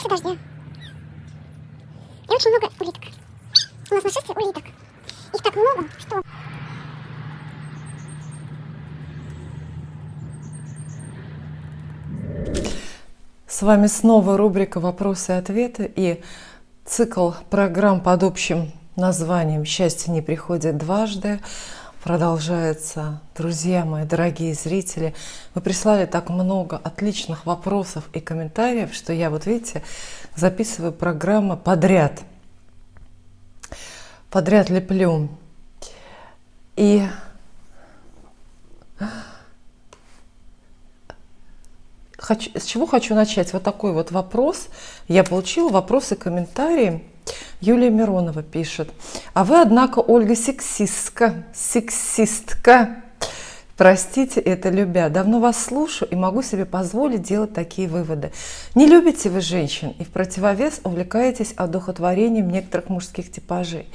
после дождя. И очень много улиток. У нас на шествии улиток. Их так много, что... С вами снова рубрика «Вопросы и ответы» и цикл программ под общим названием «Счастье не приходит дважды» продолжается. Друзья мои, дорогие зрители, вы прислали так много отличных вопросов и комментариев, что я, вот видите, записываю программы подряд. Подряд леплю. И с чего хочу начать? Вот такой вот вопрос. Я получила вопросы и комментарии. Юлия Миронова пишет. А вы, однако, Ольга, сексистка. Простите, это любя. Давно вас слушаю и могу себе позволить делать такие выводы. Не любите вы женщин и в противовес увлекаетесь одухотворением некоторых мужских типажей.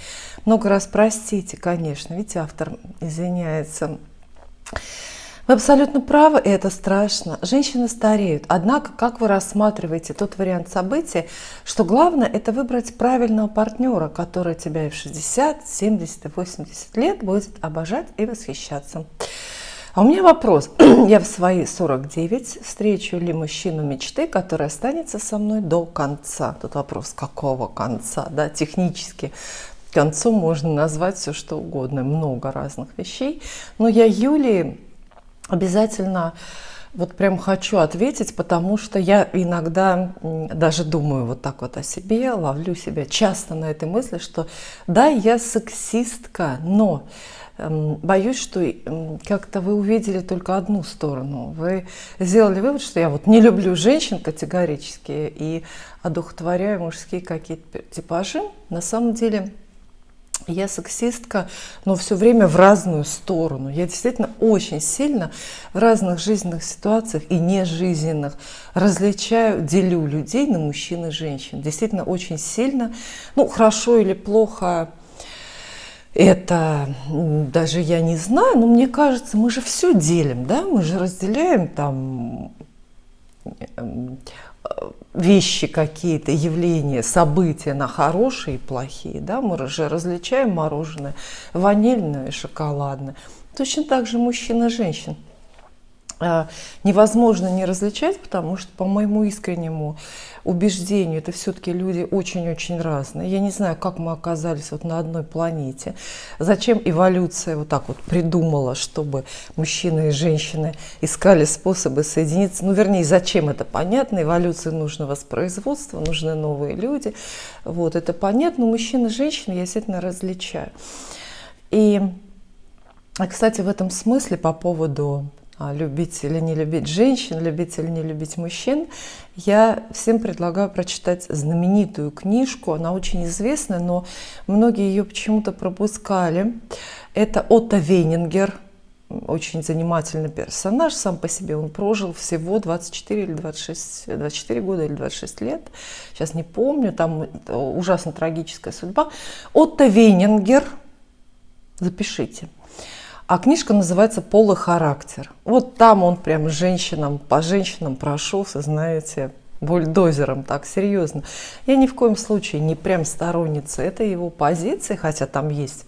Много раз простите, конечно, ведь автор извиняется. Вы абсолютно правы, и это страшно. Женщины стареют. Однако, как вы рассматриваете тот вариант событий, что главное – это выбрать правильного партнера, который тебя и в 60, 70 и 80 лет будет обожать и восхищаться. А у меня вопрос. Я в свои 49 встречу ли мужчину мечты, который останется со мной до конца? Тут вопрос, какого конца? Да, технически концом можно назвать все, что угодно. Много разных вещей. Но я Юлии обязательно вот прям хочу ответить, потому что я иногда даже думаю вот так вот о себе, ловлю себя часто на этой мысли, что да, я сексистка, но боюсь, что как-то вы увидели только одну сторону. Вы сделали вывод, что я вот не люблю женщин категорически и одухотворяю мужские какие-то типажи. На самом деле я сексистка, но все время в разную сторону. Я действительно очень сильно в разных жизненных ситуациях и нежизненных различаю, делю людей на мужчин и женщин. Действительно очень сильно. Ну, хорошо или плохо, это даже я не знаю, но мне кажется, мы же все делим, да? Мы же разделяем там вещи какие-то, явления, события на хорошие и плохие, да, мы же различаем мороженое ванильное и шоколадное. Точно так же мужчин и женщин невозможно не различать, потому что, по моему искреннему убеждению, это все-таки люди очень-очень разные. Я не знаю, как мы оказались вот на одной планете, зачем эволюция вот так вот придумала, чтобы мужчины и женщины искали способы соединиться. Ну, вернее, зачем это понятно, эволюции нужно воспроизводство, нужны новые люди, вот, это понятно, но мужчин и женщин я действительно различаю. И, кстати, в этом смысле по поводу любить или не любить женщин, любить или не любить мужчин, я всем предлагаю прочитать знаменитую книжку. Она очень известная, но многие ее почему-то пропускали. Это Отто Вейнингер, очень занимательный персонаж. Сам по себе он прожил всего 24 или 26, 24 года или 26 лет. Сейчас не помню, там ужасно трагическая судьба. Отто Вейнингер, запишите. А книжка называется «Пол и характер». Вот там он прям по женщинам прошелся, знаете, бульдозером, так серьезно. Я ни в коем случае не прям сторонница этой его позиции, хотя там есть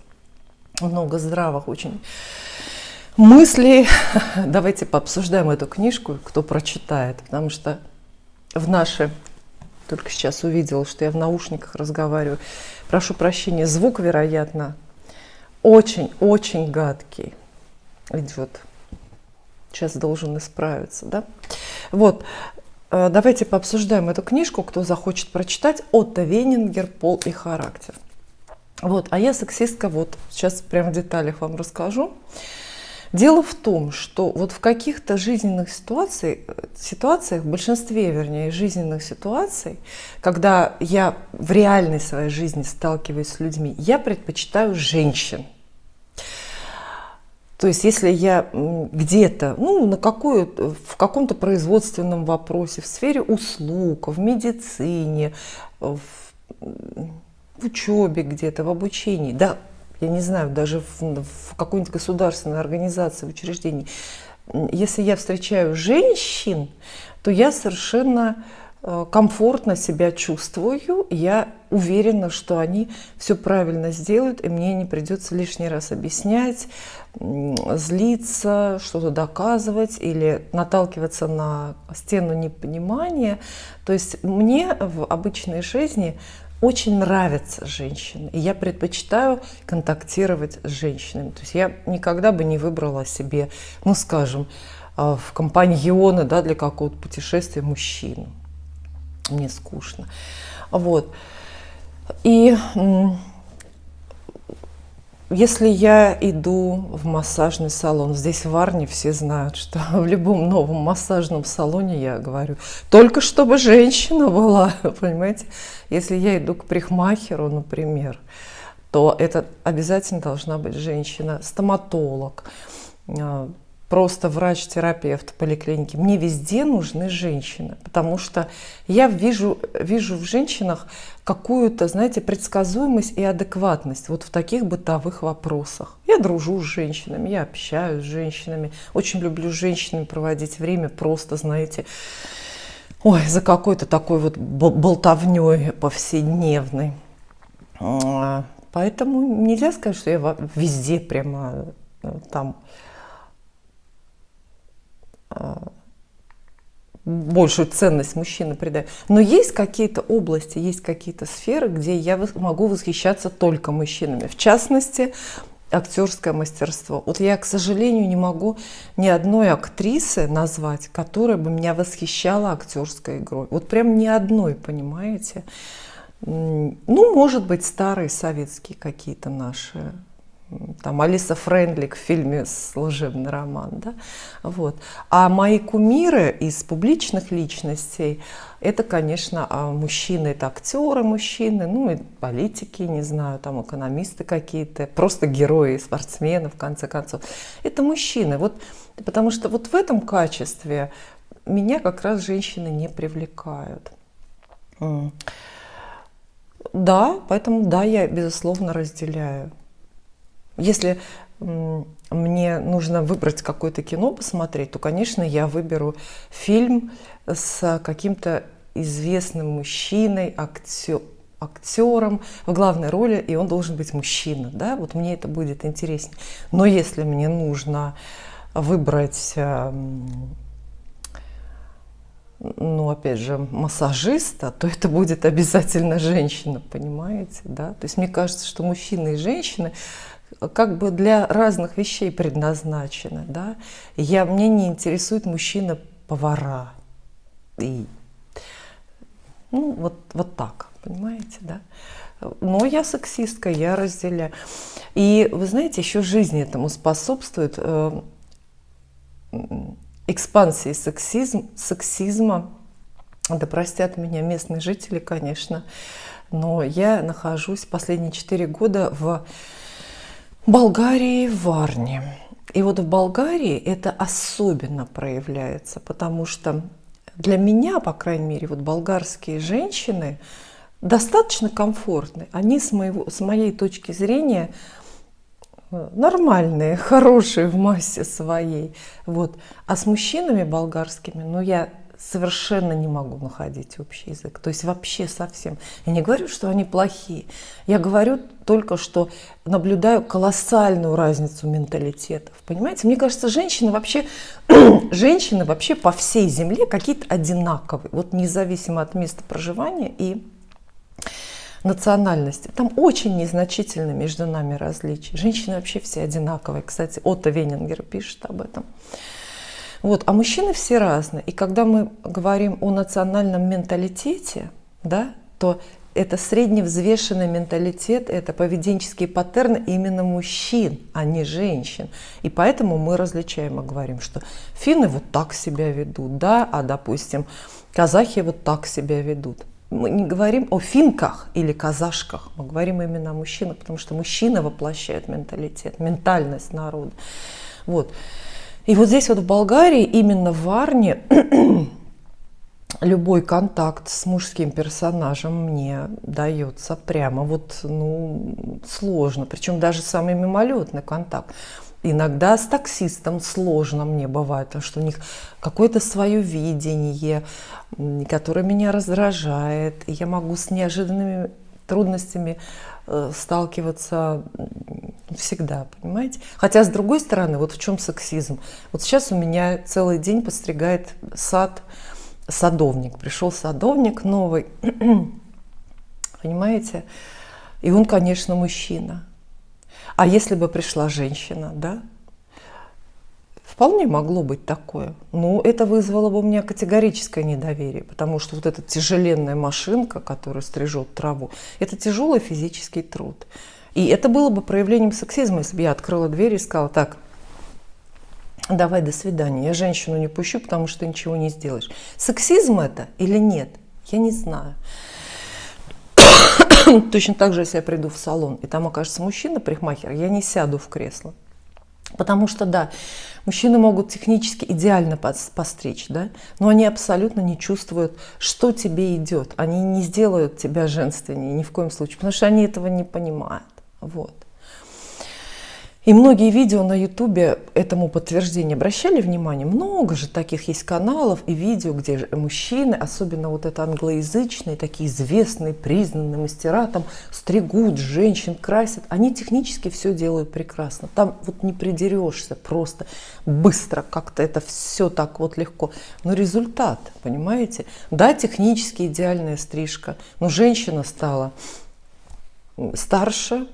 много здравых очень мыслей. Давайте пообсуждаем эту книжку, кто прочитает, потому что только сейчас увидела, что я в наушниках разговариваю. Прошу прощения, звук, вероятно, очень-очень гадкий идет. Сейчас должен исправиться, да? Вот, давайте пообсуждаем эту книжку, кто захочет прочитать. Отто Вейнингер «Пол и характер». Вот, а я сексистка, вот, сейчас прямо в деталях вам расскажу. Дело в том, что вот в каких-то жизненных ситуациях, в большинстве, вернее, жизненных ситуаций, когда я в реальной своей жизни сталкиваюсь с людьми, я предпочитаю женщин. То есть, если я где-то, в каком-то производственном вопросе, в сфере услуг, в медицине, в учебе где-то, в обучении, да, я не знаю, даже в какой-нибудь государственной организации, в учреждении, если я встречаю женщин, то я совершенно комфортно себя чувствую, я уверена, что они все правильно сделают, и мне не придется лишний раз объяснять, злиться, что-то доказывать или наталкиваться на стену непонимания. То есть мне в обычной жизни очень нравятся женщины, и я предпочитаю контактировать с женщинами. То есть я никогда бы не выбрала себе, ну скажем, в компаньоны, да, для какого-то путешествия мужчину. Мне скучно. Вот. И если я иду в массажный салон, здесь в Варне все знают, что в любом новом массажном салоне я говорю, только чтобы женщина была, понимаете? Если я иду к парикмахеру, например, то это обязательно должна быть женщина, стоматолог, просто врач-терапевт в поликлинике. Мне везде нужны женщины, потому что я вижу в женщинах какую-то, знаете, предсказуемость и адекватность вот в таких бытовых вопросах. Я дружу с женщинами, я общаюсь с женщинами, очень люблю с женщинами проводить время, просто, знаете, ой, за какой-то такой вот болтовней повседневной. Поэтому нельзя сказать, что я везде прямо там большую ценность мужчины придаю. Но есть какие-то области, есть какие-то сферы, где я могу восхищаться только мужчинами. В частности, актерское мастерство. Вот я, к сожалению, не могу ни одной актрисы назвать, которая бы меня восхищала актерской игрой. Вот прям ни одной, понимаете? Ну, может быть, старые советские какие-то наши. Там Алиса Фрейндлих в фильме «Служебный роман», да? Вот. А мои кумиры из публичных личностей – это, конечно, мужчины, это актеры мужчины, ну и политики, не знаю, там экономисты какие-то, просто герои, спортсмены, в конце концов. Это мужчины, вот, потому что вот в этом качестве меня как раз женщины не привлекают. Да, поэтому да, я, безусловно, разделяю. Если мне нужно выбрать какое-то кино посмотреть, то, конечно, я выберу фильм с каким-то известным мужчиной, актером в главной роли, и он должен быть мужчина, да, вот мне это будет интереснее. Но если мне нужно выбрать, ну, опять же, массажиста, то это будет обязательно женщина, понимаете, да? То есть мне кажется, что мужчины и женщины как бы для разных вещей предназначены, да. Мне не интересует мужчина-повара. И, ну, вот так, понимаете, да. Но я сексистка, я разделяю. И вы знаете, еще жизнь этому способствует, экспансии сексизма. Да простят меня местные жители, конечно, но я нахожусь последние 4 года в Болгарии, в Варне. И вот в Болгарии это особенно проявляется, потому что для меня, по крайней мере, вот болгарские женщины достаточно комфортны. Они с моей точки зрения нормальные, хорошие в массе своей. Вот. А с мужчинами болгарскими, ну, я совершенно не могу находить общий язык. То есть вообще совсем. Я не говорю, что они плохие. Я говорю только, что наблюдаю колоссальную разницу менталитетов. Понимаете? Мне кажется, женщины вообще по всей земле какие-то одинаковые. Вот независимо от места проживания и национальности. Там очень незначительно между нами различия. Женщины вообще все одинаковые. Кстати, Отто Венингер пишет об этом. Вот. А мужчины все разные. И когда мы говорим о национальном менталитете, да, то это средневзвешенный менталитет, это поведенческие паттерны именно мужчин, а не женщин. И поэтому мы различаем и говорим, что финны вот так себя ведут, да, а, допустим, казахи вот так себя ведут. Мы не говорим о финках или казашках, мы говорим именно о мужчинах, потому что мужчины воплощают менталитет, ментальность народа. Вот. И вот здесь вот в Болгарии, именно в Варне, любой контакт с мужским персонажем мне дается прямо вот, ну, сложно, причем даже самый мимолетный контакт. Иногда с таксистом сложно мне бывает, потому что у них какое-то свое видение, которое меня раздражает, и я могу с неожиданными трудностями сталкиваться всегда, понимаете? Хотя, с другой стороны, вот в чем сексизм? Вот сейчас у меня целый день подстригает садовник. Пришел садовник новый, понимаете? И он, конечно, мужчина. А если бы пришла женщина, да? Вполне могло быть такое. Но это вызвало бы у меня категорическое недоверие, потому что вот эта тяжеленная машинка, которая стрижет траву, это тяжелый физический труд. И это было бы проявлением сексизма, если бы я открыла дверь и сказала: так, давай, до свидания, я женщину не пущу, потому что ты ничего не сделаешь. Сексизм это или нет? Я не знаю. Точно так же, если я приду в салон, и там окажется мужчина-парикмахер, я не сяду в кресло. Потому что, да, мужчины могут технически идеально постричь, да, но они абсолютно не чувствуют, что тебе идет. Они не сделают тебя женственнее ни в коем случае, потому что они этого не понимают. Вот. И многие видео на ютубе этому подтверждение. Обращали внимание? Много же таких есть каналов и видео, где мужчины, особенно вот это англоязычные, такие известные, признанные мастера, там стригут женщин, красят. Они технически все делают прекрасно. Там вот не придерешься просто быстро, как-то это все так вот легко. Но результат, понимаете? Да, технически идеальная стрижка, но женщина стала старше,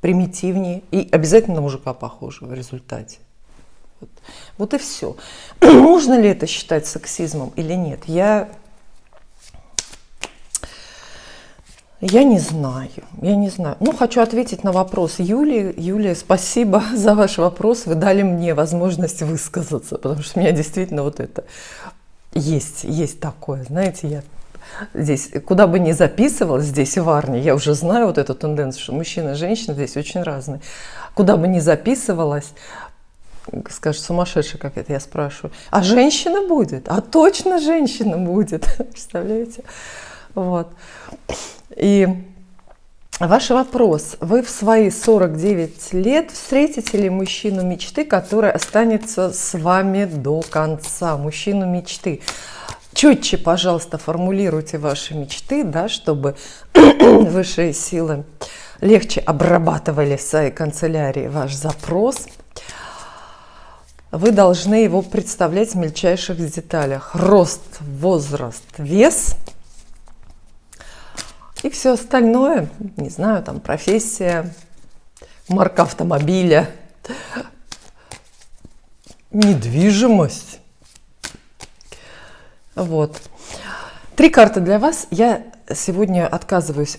примитивнее и обязательно на мужика похожа в результате. Вот и все. Можно ли это считать сексизмом или нет? Я не знаю. Ну, хочу ответить на вопрос Юлии. Юлия, спасибо за ваш вопрос. Вы дали мне возможность высказаться, потому что у меня действительно вот это есть такое. Знаете, я здесь, куда бы ни записывалась, здесь в Варне, я уже знаю вот эту тенденцию, что мужчина и женщина здесь очень разные. Куда бы ни записывалась, скажет, сумасшедшая какая-то, я спрашиваю, а женщина будет? А точно женщина будет? Представляете? Вот. И ваш вопрос. Вы в свои 49 лет встретите ли мужчину мечты, который останется с вами до конца? Мужчину мечты. Четче, пожалуйста, формулируйте ваши мечты, да, чтобы высшие силы легче обрабатывали в своей канцелярии ваш запрос. Вы должны его представлять в мельчайших деталях. Рост, возраст, вес и все остальное, не знаю, там профессия, марка автомобиля, недвижимость. Вот. 3 карты для вас. Я сегодня отказываюсь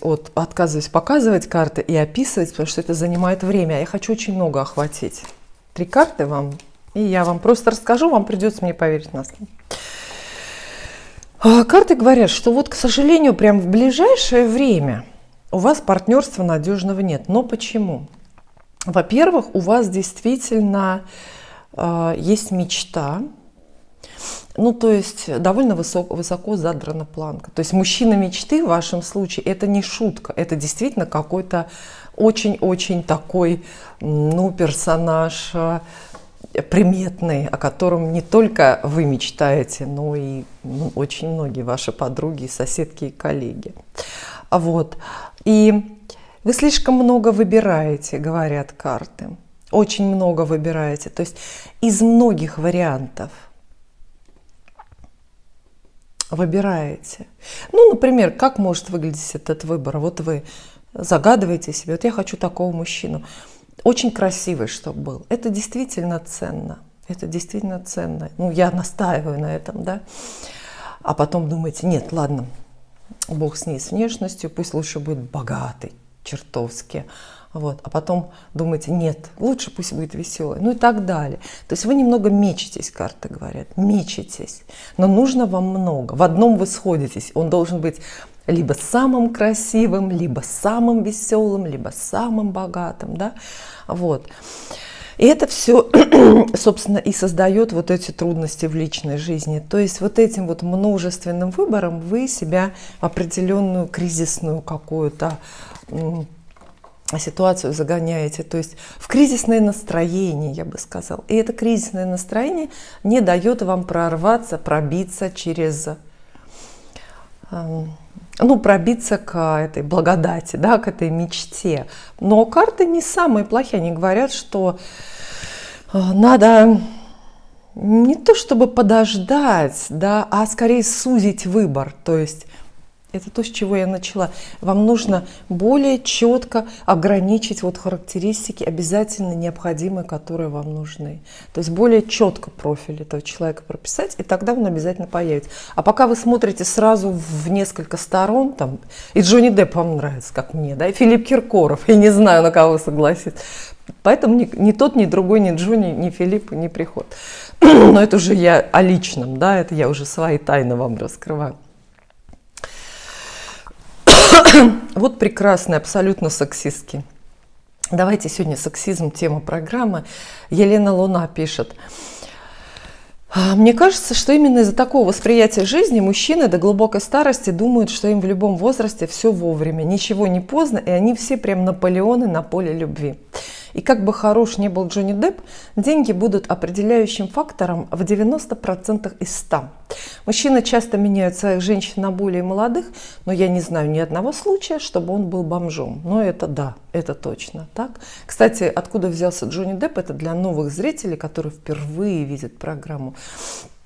показывать карты и описывать, потому что это занимает время. Я хочу очень много охватить. 3 карты вам, и я вам просто расскажу, вам придется мне поверить на слово. Карты говорят, что вот, к сожалению, прям в ближайшее время у вас партнерства надежного нет. Но почему? Во-первых, у вас действительно есть мечта. Ну, то есть довольно высоко задрана планка. То есть мужчина мечты в вашем случае это не шутка, это действительно какой-то очень-очень такой, ну, персонаж приметный, о котором не только вы мечтаете, но и очень многие ваши подруги, соседки и коллеги. Вот. И вы слишком много выбираете, говорят карты. Очень много выбираете. То есть из многих вариантов выбираете. Ну, например, как может выглядеть этот выбор? Вот вы загадываете себе, вот я хочу такого мужчину. Очень красивый, чтобы был. Это действительно ценно. Это действительно ценно. Ну, я настаиваю на этом, да. А потом думаете, нет, ладно, бог с ней, с внешностью, пусть лучше будет богатый, чертовски. Вот. А потом думаете, нет, лучше пусть будет веселый, ну и так далее. То есть вы немного мечетесь, карты говорят, мечетесь, но нужно вам много. В одном вы сходитесь, он должен быть либо самым красивым, либо самым веселым, либо самым богатым, да, вот. И это все, собственно, и создает вот эти трудности в личной жизни. То есть вот этим вот множественным выбором вы себя в определенную кризисную какую-то ситуацию загоняете, то есть в кризисное настроение, я бы сказала. И это кризисное настроение не дает вам прорваться, пробиться через, пробиться к этой благодати, да, к этой мечте. Но карты не самые плохие, они говорят, что надо не то чтобы подождать, да, а скорее сузить выбор, то есть это то, с чего я начала. Вам нужно более четко ограничить вот характеристики обязательно необходимые, которые вам нужны. То есть более четко профиль этого человека прописать, и тогда он обязательно появится. А пока вы смотрите сразу в несколько сторон, там, и Джонни Депп вам нравится, как мне, да, и Филипп Киркоров, я не знаю, на кого согласиться. Поэтому ни тот, ни другой, ни Джонни, ни Филипп не приход. Но это уже я о личном, да, это я уже свои тайны вам раскрываю. Вот прекрасный, абсолютно сексистский. Давайте сегодня сексизм, тема программы. Елена Луна пишет. Мне кажется, что именно из-за такого восприятия жизни мужчины до глубокой старости думают, что им в любом возрасте все вовремя, ничего не поздно, и они все прям Наполеоны на поле любви. И как бы хорош не был Джонни Депп, деньги будут определяющим фактором в 90% из 100. Мужчины часто меняют своих женщин на более молодых, но я не знаю ни одного случая, чтобы он был бомжом. Но это да, это точно так. Кстати, откуда взялся Джонни Депп, это для новых зрителей, которые впервые видят программу.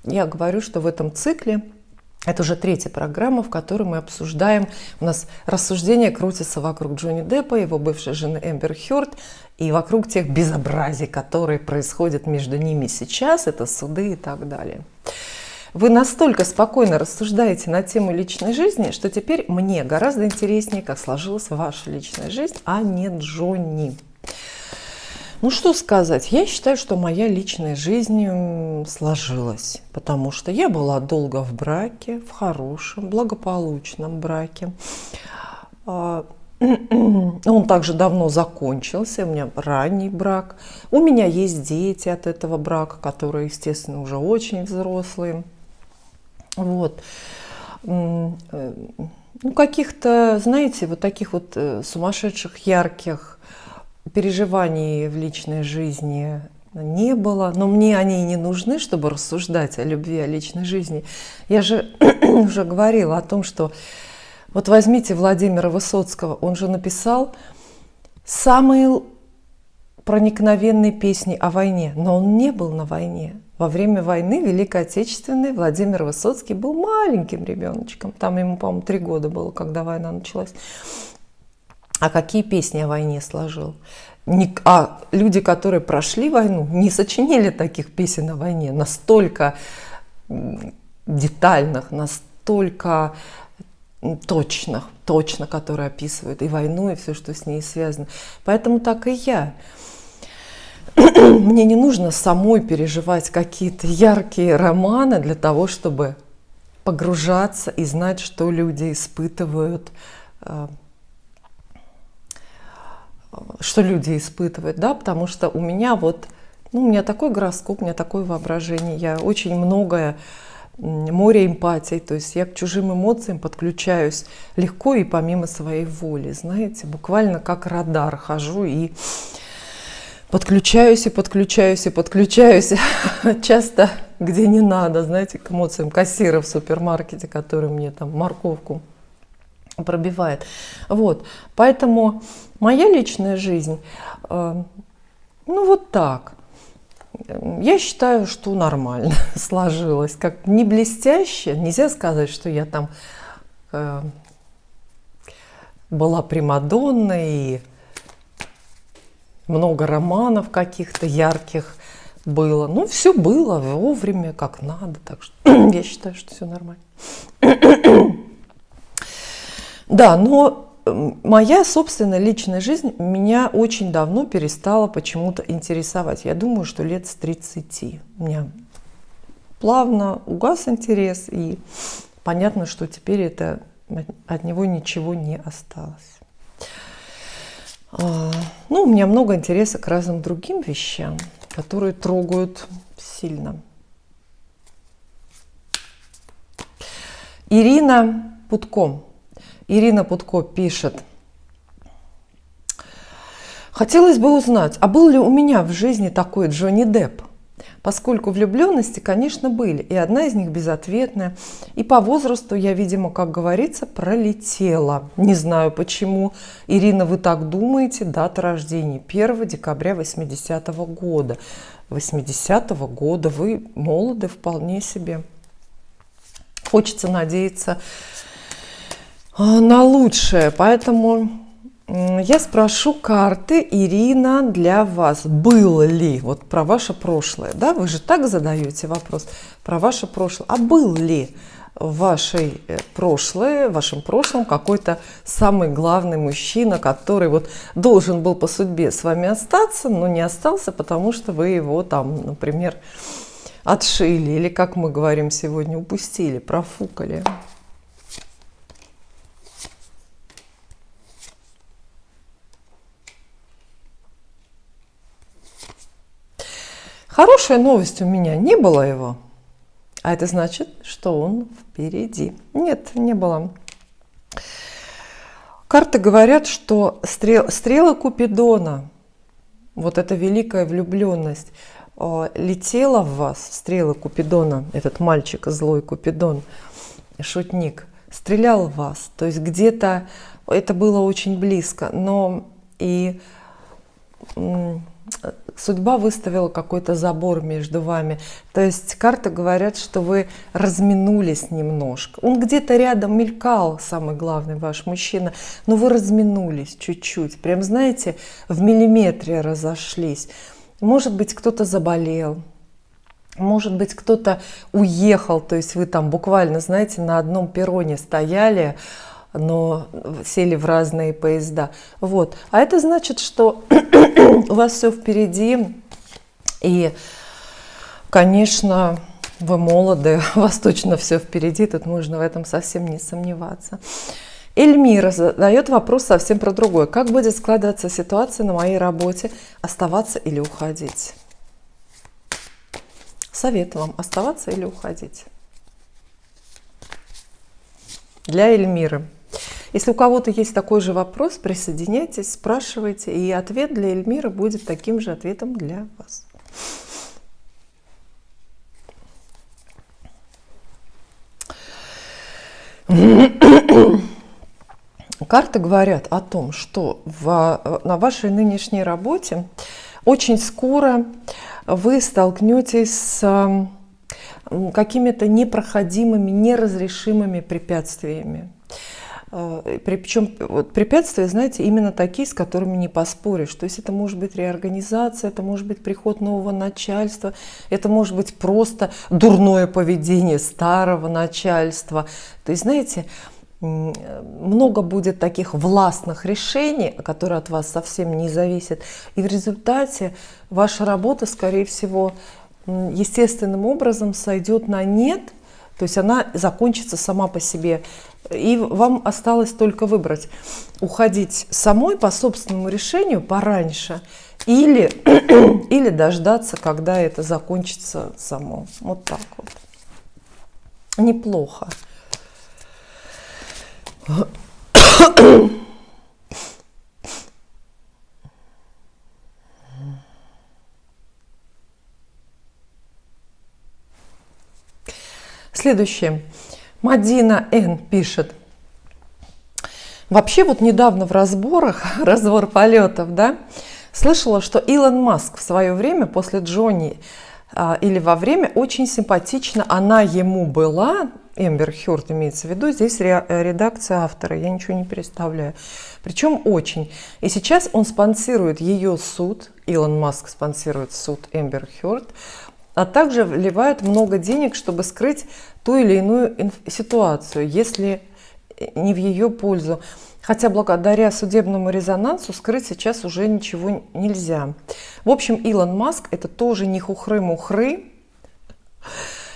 Я говорю, что в этом цикле это уже третья программа, в которой мы обсуждаем, у нас рассуждение крутится вокруг Джонни Деппа, его бывшей жены Эмбер Хёрд, и вокруг тех безобразий, которые происходят между ними сейчас, это суды и так далее. Вы настолько спокойно рассуждаете на тему личной жизни, что теперь мне гораздо интереснее, как сложилась ваша личная жизнь, а не Джонни. Ну что сказать, я считаю, что моя личная жизнь сложилась, потому что я была долго в браке, в хорошем, благополучном браке. Он также давно закончился, у меня ранний брак. У меня есть дети от этого брака, которые, естественно, уже очень взрослые. Вот. Каких-то, знаете, вот таких вот сумасшедших, ярких переживаний в личной жизни не было, но мне они и не нужны, чтобы рассуждать о любви, о личной жизни. Я же уже говорила о том, что вот возьмите Владимира Высоцкого, он же написал самые проникновенные песни о войне, но он не был на войне. Во время войны Великой Отечественной Владимир Высоцкий был маленьким ребеночком, там ему, по-моему, 3 года было, когда война началась. А какие песни о войне сложил? А люди, которые прошли войну, не сочинили таких песен о войне, настолько детальных, настолько точно, которые описывают и войну, и все, что с ней связано. Поэтому так и я. Мне не нужно самой переживать какие-то яркие романы для того, чтобы погружаться и знать, что люди испытывают, да, потому что у меня у меня такой гороскоп, у меня такое воображение, я очень многое, море эмпатии, то есть я к чужим эмоциям подключаюсь легко и помимо своей воли, знаете, буквально как радар хожу и подключаюсь, часто где не надо, знаете, к эмоциям кассира в супермаркете, который мне там морковку пробивает. Вот, поэтому моя личная жизнь, вот так. Я считаю, что нормально сложилось. Как не блестяще, нельзя сказать, что я там была примадонной и много романов каких-то ярких было. Ну, все было вовремя, как надо. Так что я считаю, что все нормально. Да, но моя собственная личная жизнь меня очень давно перестала почему-то интересовать. Я думаю, что лет с 30. У меня плавно угас интерес, и понятно, что теперь от него ничего не осталось. У меня много интереса к разным другим вещам, которые трогают сильно. Ирина Путко пишет. Хотелось бы узнать, а был ли у меня в жизни такой Джонни Депп? Поскольку влюбленности, конечно, были, и одна из них безответная. И по возрасту я, видимо, как говорится, пролетела. Не знаю почему. Ирина, вы так думаете? Дата рождения 1 декабря 80-го года. 80-го года вы молоды вполне себе. Хочется надеяться на лучшее. Поэтому я спрошу карты, Ирина, для вас. Было ли, вот про ваше прошлое, да, вы же так задаете вопрос, про ваше прошлое. А был ли в вашем прошлом какой-то самый главный мужчина, который вот должен был по судьбе с вами остаться, но не остался, потому что вы его там, например, отшили, или, как мы говорим сегодня, упустили, профукали. Хорошая новость у меня, не было его. А это значит, что он впереди. Нет, не было. Карты говорят, что стрела Купидона, вот эта великая влюбленность, летела в вас, стрела Купидона, этот мальчик, злой Купидон, шутник, стрелял в вас. То есть где-то это было очень близко, но и судьба выставила какой-то забор между вами. То есть карты говорят, что вы разминулись немножко. Он где-то рядом мелькал, самый главный ваш мужчина, но вы разминулись чуть-чуть. Прям, знаете, в миллиметре разошлись. Может быть, кто-то заболел. Может быть, кто-то уехал. То есть вы там буквально, знаете, на одном перроне стояли, но сели в разные поезда. Вот. А это значит, что у вас все впереди, и, конечно, вы молоды, у вас точно все впереди, тут можно в этом совсем не сомневаться. Эльмира задает вопрос совсем про другое. Как будет складываться ситуация на моей работе, оставаться или уходить? Советую вам оставаться или уходить. Для Эльмиры. Если у кого-то есть такой же вопрос, присоединяйтесь, спрашивайте, и ответ для Эльмиры будет таким же ответом для вас. Карты говорят о том, что на вашей нынешней работе очень скоро вы столкнетесь с какими-то непроходимыми, неразрешимыми препятствиями. Причем вот препятствия, знаете, именно такие, с которыми не поспоришь. То есть это может быть реорганизация, это может быть приход нового начальства, это может быть просто дурное поведение старого начальства. То есть, знаете, много будет таких властных решений, которые от вас совсем не зависят. И в результате ваша работа, скорее всего, естественным образом сойдет на нет. То есть она закончится сама по себе. И вам осталось только выбрать, уходить самой по собственному решению пораньше или дождаться, когда это закончится само. Вот так вот. Неплохо. Следующее. Мадина Н. пишет. Вообще вот недавно в разбор полетов, да, слышала, что Илон Маск в свое время после Джонни или во время очень симпатично она ему была, Эмбер Хёрд имеется в виду, здесь редакция автора, я ничего не представляю. Причем очень. И сейчас он спонсирует ее суд, Илон Маск спонсирует суд Эмбер Хёрд, а также вливает много денег, чтобы скрыть ту или иную ситуацию, если не в ее пользу. Хотя благодаря судебному резонансу скрыть сейчас уже ничего нельзя. В общем, Илон Маск это тоже не хухры-мухры.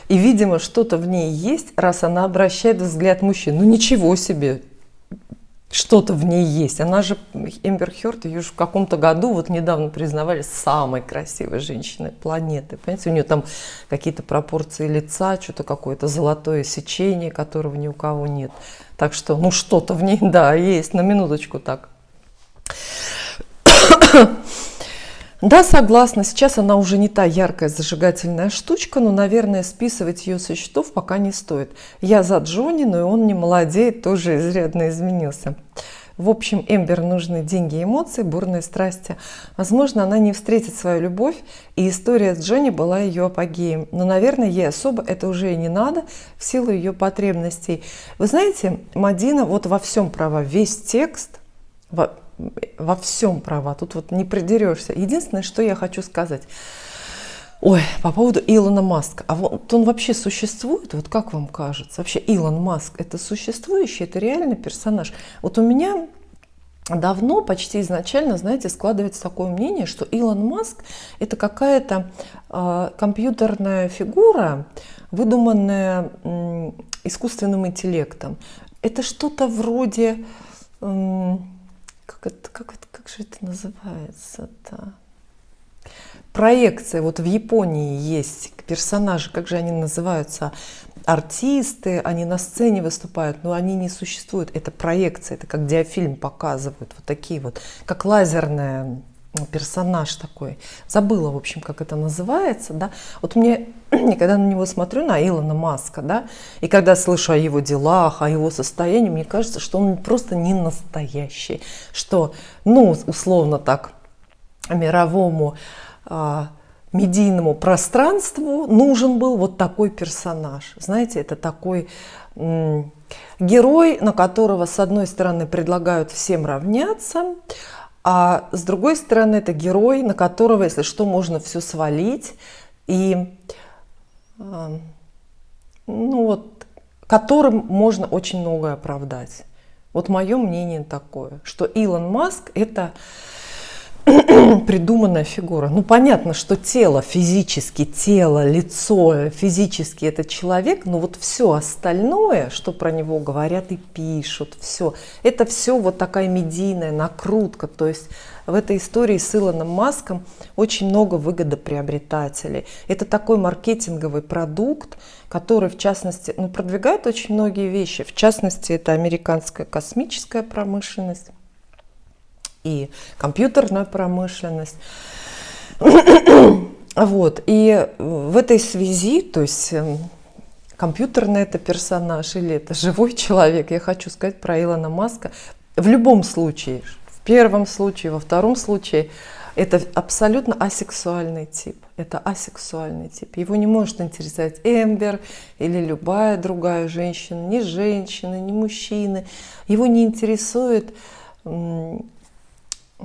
И, видимо, что-то в ней есть, раз она обращает взгляд мужчин. Ну ничего себе, что-то в ней есть. Она же, Эмбер Хёрд, ее же в каком-то году, вот недавно признавали самой красивой женщиной планеты. Понимаете, у нее там какие-то пропорции лица, что-то какое-то золотое сечение, которого ни у кого нет. Так что, ну что-то в ней, да, есть, на минуточку так. Да, согласна, сейчас она уже не та яркая зажигательная штучка, но, наверное, списывать ее со счетов пока не стоит. Я за Джонни, но и он не молодеет, тоже изрядно изменился. В общем, Эмбер нужны деньги и эмоции, бурные страсти. Возможно, она не встретит свою любовь, и история с Джонни была ее апогеем. Но, наверное, ей особо это уже и не надо в силу ее потребностей. Вы знаете, Мадина вот во всем права, весь текст, во всем права, тут вот не придерешься. Единственное, что я хочу сказать, ой, по поводу Илона Маска. А вот он вообще существует? Вот как вам кажется? Вообще Илон Маск это существующий, это реальный персонаж? Вот у меня давно, почти изначально, знаете, складывается такое мнение, что Илон Маск это какая-то компьютерная фигура, выдуманная искусственным интеллектом. Это что-то вроде... Как же это называется-то? Проекция. Вот в Японии есть персонажи, как же они называются? Артисты, они на сцене выступают, но они не существуют. Это проекция, это как диафильм показывают. Вот такие вот, как лазерная персонаж такой. Забыла, в общем, как это называется, да. Вот мне, когда на него смотрю, на Илона Маска, да, и когда слышу о его делах, о его состоянии, мне кажется, что он просто не настоящий, что, ну, условно так, мировому медийному пространству нужен был вот такой персонаж. Знаете, это такой герой, на которого, с одной стороны, предлагают всем равняться, а с другой стороны, это герой, на которого, если что, можно все свалить, и ну вот, которым можно очень многое оправдать. Вот мое мнение такое, что Илон Маск – это придуманная фигура. Ну, понятно, что тело, физически, тело, лицо, физически это человек, но вот все остальное, что про него говорят и пишут, все, это все вот такая медийная накрутка. То есть в этой истории с Илоном Маском очень много выгодоприобретателей. Это такой маркетинговый продукт, который, в частности, ну, продвигает очень многие вещи. В частности, это американская космическая промышленность и компьютерная промышленность. Вот. И в этой связи, то есть компьютерный это персонаж или это живой человек, я хочу сказать про Илона Маска, в любом случае, в первом случае, во втором случае, это абсолютно асексуальный тип. Это асексуальный тип. Его не может интересовать Эмбер или любая другая женщина, ни мужчины. Его не интересует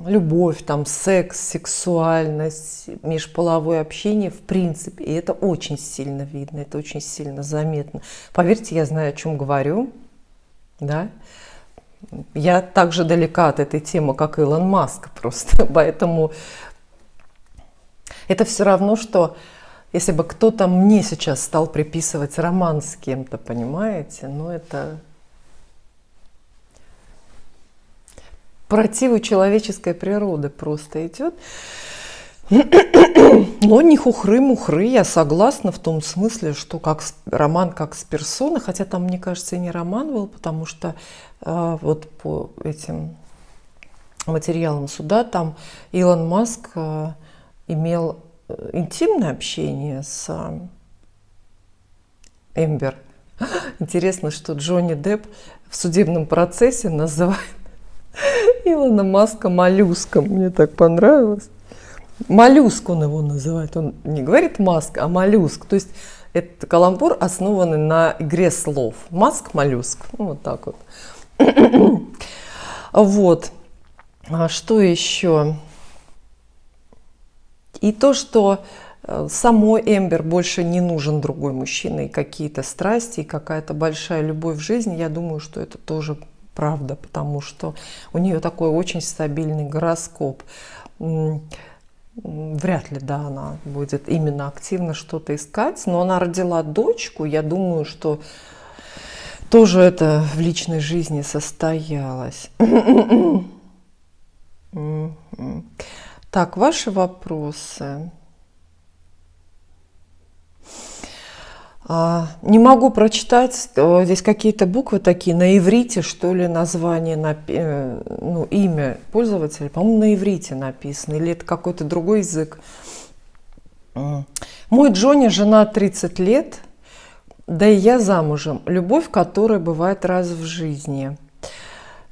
любовь, там, секс, сексуальность, межполовое общение в принципе. И это очень сильно видно, это очень сильно заметно. Поверьте, я знаю, о чем говорю. Да? Я так же далека от этой темы, как Илон Маск просто. Поэтому это все равно, что если бы кто-то мне сейчас стал приписывать роман с кем-то, понимаете? Ну, это... противу человеческой природы просто идет. Но не хухры-мухры, я согласна в том смысле, что как роман как с персоной, хотя там, мне кажется, и не роман был, потому что вот по этим материалам суда там Илон Маск имел интимное общение с Эмбер. Интересно, что Джонни Депп в судебном процессе называет Илона Маска моллюском. Мне так понравилось. Моллюск он его называет. Он не говорит маск, а моллюск. То есть это каламбур, основанный на игре слов. Маск, моллюск. Ну, вот так вот. Вот. А что еще? И то, что самой Эмбер больше не нужен другой мужчина, и какие-то страсти, и какая-то большая любовь в жизни, я думаю, что это тоже правда, потому что у нее такой очень стабильный гороскоп. Вряд ли, да, она будет именно активно что-то искать, но она родила дочку, я думаю, что тоже это в личной жизни состоялось. Так, ваши вопросы. Не могу прочитать, здесь какие-то буквы такие, на иврите, что ли, название, ну, имя пользователя, по-моему, на иврите написано, или это какой-то другой язык. Мой Джонни женат 30 лет, да и я замужем. Любовь, которая бывает раз в жизни.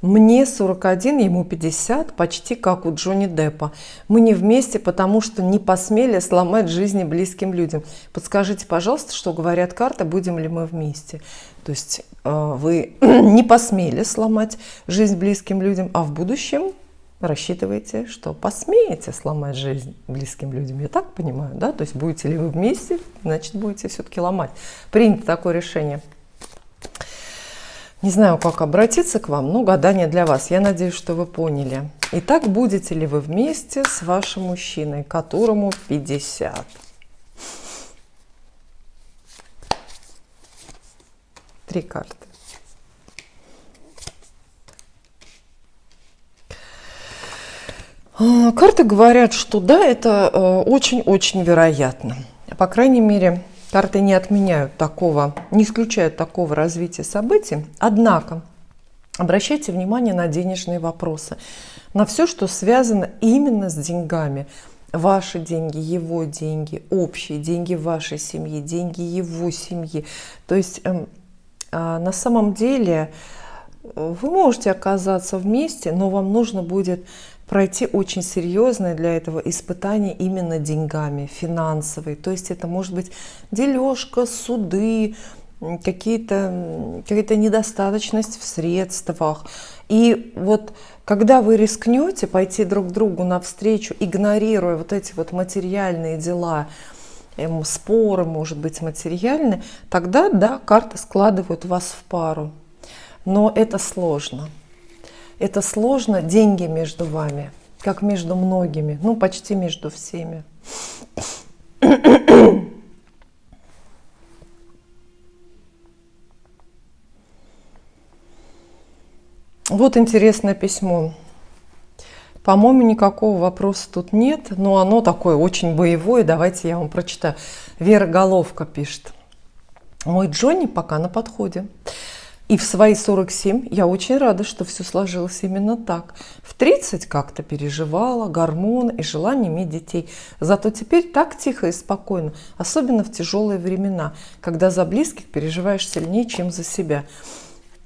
Мне 41, ему 50, почти как у Джонни Деппа. Мы не вместе, потому что не посмели сломать жизни близким людям. Подскажите, пожалуйста, что говорят карты, будем ли мы вместе. То есть вы не посмели сломать жизнь близким людям, а в будущем рассчитываете, что посмеете сломать жизнь близким людям. Я так понимаю, да? То есть будете ли вы вместе, значит, будете все-таки ломать. Принято такое решение. Не знаю, как обратиться к вам, но гадание для вас. Я надеюсь, что вы поняли. Итак, будете ли вы вместе с вашим мужчиной, которому 50? Три карты. Карты говорят, что да, это очень-очень вероятно. По крайней мере, карты не отменяют такого, не исключают такого развития событий. Однако, обращайте внимание на денежные вопросы, на все, что связано именно с деньгами. Ваши деньги, его деньги, общие деньги вашей семьи, деньги его семьи. То есть, на самом деле, вы можете оказаться вместе, но вам нужно будет пройти очень серьезное для этого испытание именно деньгами, финансовые. То есть это может быть дележка, суды, какая-то недостаточность в средствах. И вот когда вы рискнете пойти друг другу навстречу, игнорируя вот эти вот материальные дела, споры, может быть, материальные, тогда, да, карты складывают вас в пару. Но это сложно. Это сложно, деньги между вами, как между многими, ну почти между всеми. Вот интересное письмо. По-моему, никакого вопроса тут нет, но оно такое очень боевое. Давайте я вам прочитаю. Вера Головка пишет. Мой Джонни пока на подходе. И в свои 47 я очень рада, что все сложилось именно так. В 30 как-то переживала, гормоны и желание иметь детей. Зато теперь так тихо и спокойно, особенно в тяжелые времена, когда за близких переживаешь сильнее, чем за себя.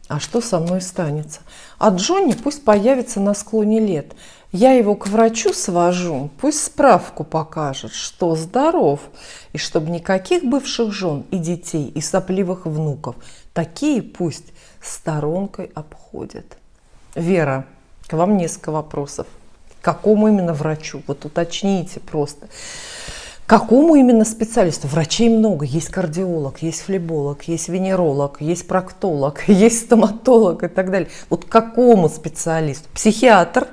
А что со мной станется? А Джонни пусть появится на склоне лет. Я его к врачу свожу, пусть справку покажет, что здоров. И чтобы никаких бывших жен и детей, и сопливых внуков. Такие пусть сторонкой обходят. Вера, к вам несколько вопросов. К какому именно врачу? Вот уточните просто. К какому именно специалисту? Врачей много. Есть кардиолог, есть флеболог, есть венеролог, есть проктолог, есть стоматолог и так далее. Вот к какому специалисту? Психиатр?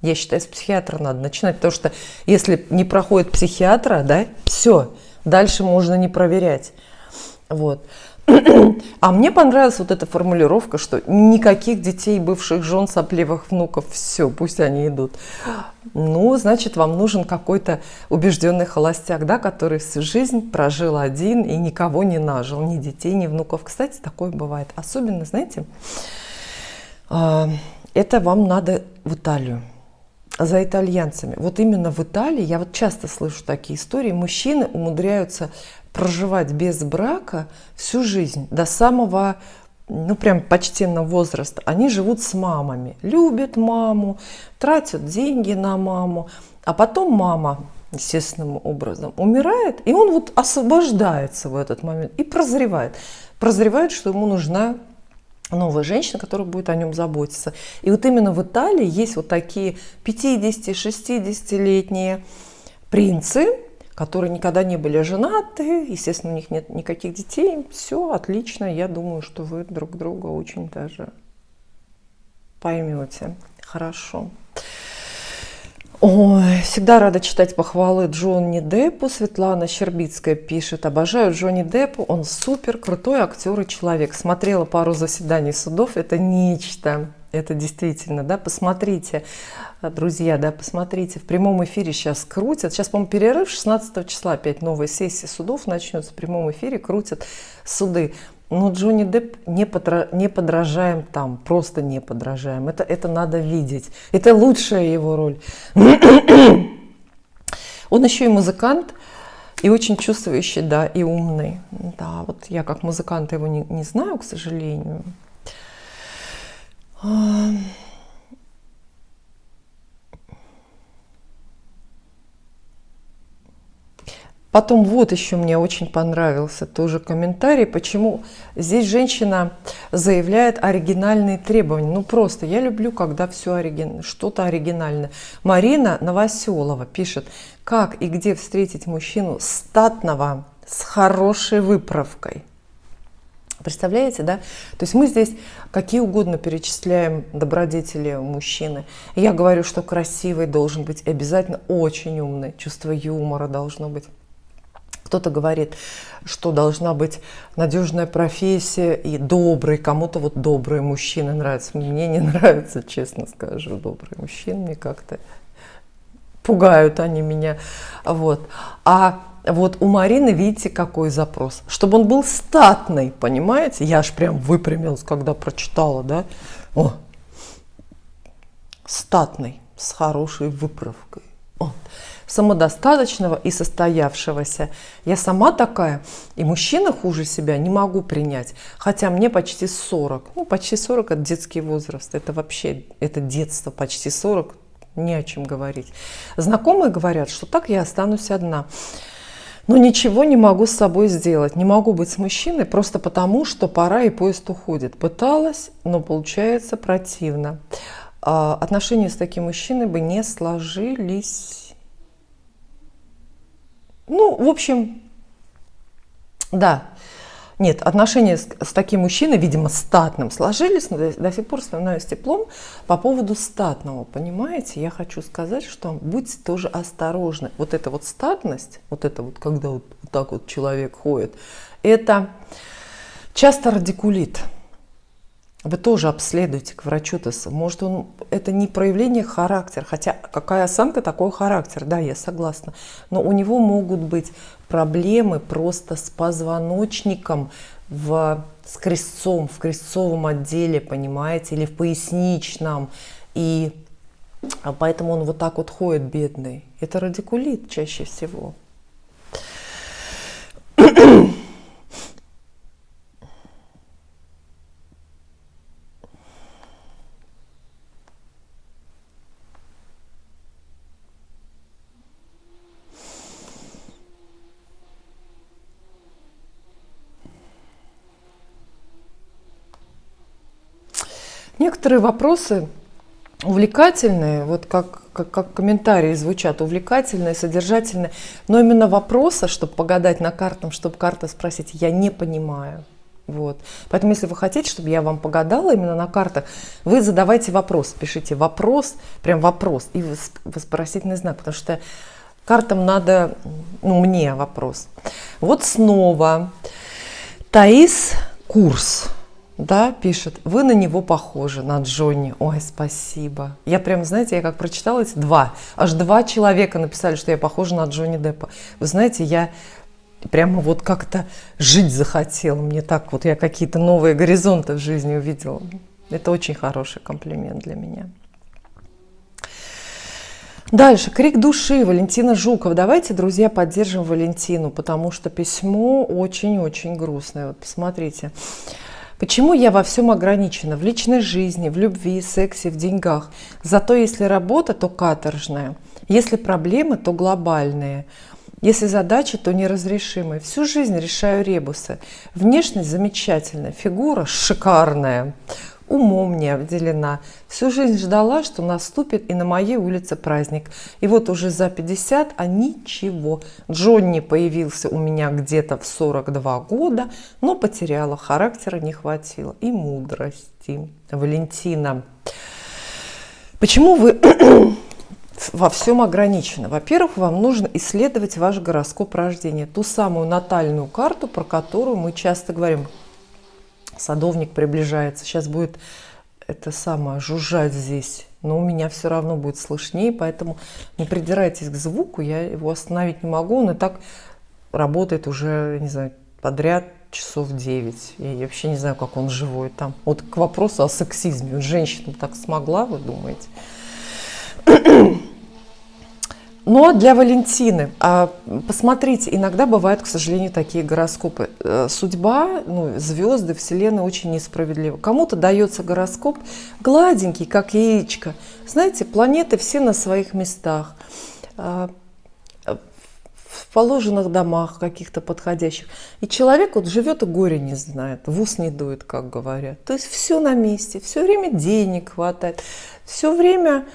Я считаю, с психиатра надо начинать, потому что если не проходит психиатра, да, все, дальше можно не проверять. Вот. А мне понравилась вот эта формулировка, что никаких детей, бывших жен, сопливых внуков, все, пусть они идут. Ну, значит, вам нужен какой-то убежденный холостяк, да, который всю жизнь прожил один и никого не нажил, ни детей, ни внуков. Кстати, такое бывает. Особенно, знаете, это вам надо в Италию. За итальянцами. Вот именно в Италии, я вот часто слышу такие истории, мужчины умудряются проживать без брака всю жизнь, до самого, ну прям почтенного возраста. Они живут с мамами, любят маму, тратят деньги на маму, а потом мама естественным образом умирает, и он вот освобождается в этот момент и прозревает. Прозревает, что ему нужна новая женщина, которая будет о нем заботиться. И вот именно в Италии есть вот такие 50-60-летние принцы, которые никогда не были женаты, естественно, у них нет никаких детей. Все отлично, я думаю, что вы друг друга очень даже поймете. Хорошо. Ой, всегда рада читать похвалы Джонни Деппу. Светлана Щербицкая пишет: обожаю Джонни Деппу, он супер, крутой актер и человек. Смотрела пару заседаний судов, это нечто. Это действительно, да, посмотрите, друзья, да, посмотрите, в прямом эфире сейчас крутят, сейчас, по-моему, перерыв 16 числа, опять новая сессия судов начнется, в прямом эфире крутят суды. Но Джонни Депп не подражаем там, просто не подражаем, это надо видеть, это лучшая его роль. Он еще и музыкант, и очень чувствующий, да, и умный. Да, вот я как музыкант его не знаю, к сожалению. Потом вот еще мне очень понравился тоже комментарий, почему здесь женщина заявляет оригинальные требования. Ну просто, я люблю, когда все что-то оригинальное. Марина Новоселова пишет, как и где встретить мужчину статного с хорошей выправкой. Представляете, да? То есть мы здесь какие угодно перечисляем добродетели мужчины. Я говорю, что красивый должен быть обязательно очень умный, чувство юмора должно быть. Кто-то говорит, что должна быть надежная профессия и добрый. Кому-то вот добрые мужчины нравятся. Мне не нравятся, честно скажу, добрые мужчины. Мне как-то пугают они меня. Вот. А вот у Марины, видите, какой запрос. Чтобы он был статный, понимаете? Я аж прям выпрямилась, когда прочитала, да? О, статный, с хорошей выправкой. О, самодостаточного и состоявшегося. Я сама такая, и мужчина хуже себя не могу принять. Хотя мне почти 40. Ну, почти 40 – это детский возраст. Это вообще, это детство, почти 40. Не о чем говорить. Знакомые говорят, что так я останусь одна. Но ничего не могу с собой сделать. Не могу быть с мужчиной просто потому, что пора и поезд уходит. Пыталась, но получается противно. Отношения с таким мужчиной бы не сложились. Ну, в общем, да. Нет, отношения с таким мужчиной, видимо, статным сложились, но до сих пор вспоминаю с теплом по поводу статного. Понимаете, я хочу сказать, что будьте тоже осторожны. Вот эта вот статность, вот это вот, когда вот так вот человек ходит, это часто радикулит. Вы тоже обследуйте к врачу-то. Может, это не проявление характера, хотя какая осанка, такой характер, да, я согласна. Но у него могут быть проблемы просто с позвоночником, с крестцом, в крестцовом отделе, понимаете, или в поясничном. И поэтому он вот так вот ходит, бедный. Это радикулит чаще всего. Некоторые вопросы увлекательные, вот как комментарии звучат, увлекательные, содержательные, но именно вопросы, чтобы погадать на картам, чтобы карты спросить, я не понимаю. Вот. Поэтому, если вы хотите, чтобы я вам погадала именно на картах, вы задавайте вопрос, пишите вопрос, прям вопрос, и вопросительный знак, потому что картам надо, ну, мне вопрос. Вот снова Таис Курс. Да, пишет, вы на него похожи, на Джонни. Ой, спасибо. Я прям, знаете, я как прочитала эти аж два человека написали, что я похожа на Джонни Деппа. Вы знаете, я прямо вот как-то жить захотела. Мне так вот, я какие-то новые горизонты в жизни увидела. Это очень хороший комплимент для меня. Дальше, крик души, Валентина Жукова. Давайте, друзья, поддержим Валентину, потому что письмо очень-очень грустное. Вот посмотрите. Почему я во всем ограничена? В личной жизни, в любви, сексе, в деньгах. Зато если работа, то каторжная. Если проблемы, то глобальные. Если задачи, то неразрешимые. Всю жизнь решаю ребусы. Внешность замечательная, фигура шикарная. Умом не обделена. Всю жизнь ждала, что наступит и на моей улице праздник. И вот уже за 50, а ничего. Джонни появился у меня где-то в 42 года, но потеряла, характера не хватило и мудрости. Валентина, почему вы во всем ограничены? Во-первых, вам нужно исследовать ваш гороскоп рождения, ту самую натальную карту, про которую мы часто говорим. Садовник приближается. Сейчас будет это самое жужжать здесь, но у меня все равно будет слышнее, поэтому не придирайтесь к звуку, я его остановить не могу, он и так работает уже, не знаю, подряд часов 9. Я вообще не знаю, как он живой там. Вот к вопросу о сексизме. Вот женщина так смогла, вы думаете? Но для Валентины, посмотрите, иногда бывают, к сожалению, такие гороскопы. Судьба, звезды, Вселенная очень несправедлива. Кому-то дается гороскоп гладенький, как яичко. Знаете, планеты все на своих местах, в положенных домах каких-то подходящих. И человек вот живет и горе не знает, в ус не дует, как говорят. То есть все на месте, все время денег хватает, все время...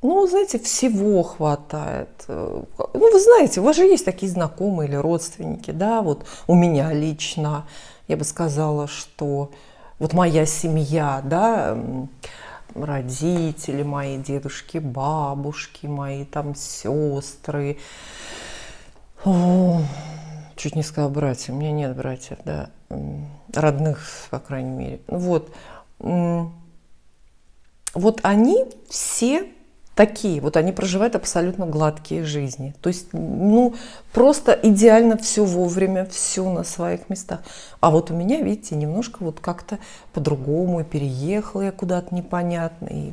знаете, всего хватает. Вы знаете, у вас же есть такие знакомые или родственники, да, вот у меня лично, я бы сказала, что вот моя семья, да, родители мои, дедушки, бабушки мои, там сестры, чуть не сказала братья, у меня нет братьев, да, родных, по крайней мере. Вот они все такие, вот они проживают абсолютно гладкие жизни. То есть, просто идеально все вовремя, все на своих местах. А вот у меня, видите, немножко вот как-то по-другому, переехала я куда-то непонятно, и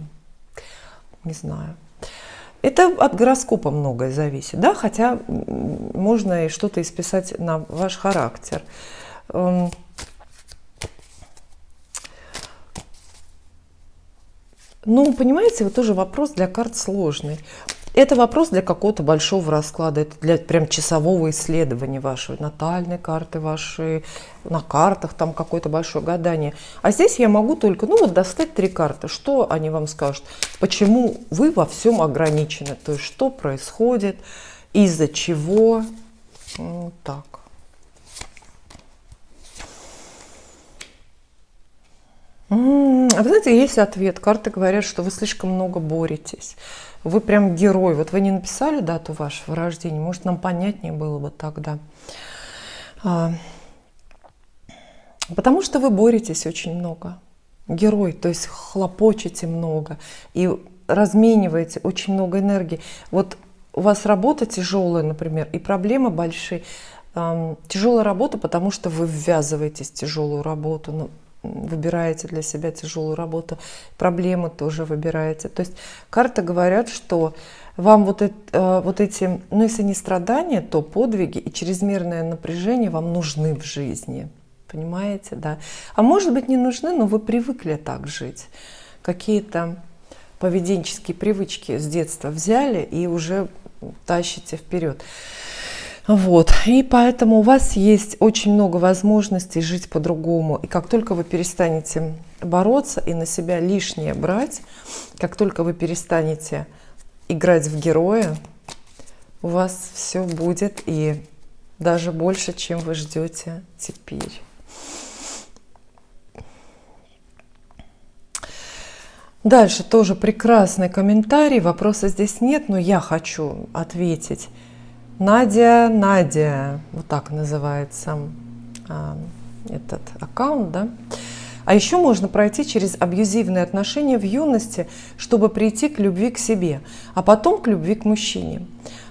не знаю. Это от гороскопа многое зависит, да, хотя можно и что-то исписать на ваш характер. Понимаете, вот тоже вопрос для карт сложный. Это вопрос для какого-то большого расклада, это для прям часового исследования вашей натальной карты, вашей, на картах там какое-то большое гадание. А здесь я могу только, достать 3 карты. Что они вам скажут? Почему вы во всем ограничены? То есть, что происходит, из-за чего? Так. Вы знаете, есть ответ. Карты говорят, что вы слишком много боретесь. Вы прям герой. Вот вы не написали дату вашего рождения, может, нам понятнее было бы тогда. Потому что вы боретесь очень много. Герой, то есть хлопочете много и размениваете очень много энергии. Вот у вас работа тяжелая, например, и проблемы большие. Тяжелая работа, потому что вы ввязываетесь в тяжелую работу. Выбираете для себя тяжелую работу, проблемы тоже выбираете. То есть карты говорят, что вам вот эти, если не страдания, то подвиги и чрезмерное напряжение вам нужны в жизни. Понимаете, да? А может быть, не нужны, но вы привыкли так жить. Какие-то поведенческие привычки с детства взяли и уже тащите вперед. Вот, и поэтому у вас есть очень много возможностей жить по-другому. И как только вы перестанете бороться и на себя лишнее брать, как только вы перестанете играть в героя, у вас все будет и даже больше, чем вы ждете теперь. Дальше тоже прекрасный комментарий. Вопроса здесь нет, но я хочу ответить. Надя, вот так называется этот аккаунт, да. А еще можно пройти через абьюзивные отношения в юности, чтобы прийти к любви к себе, а потом к любви к мужчине.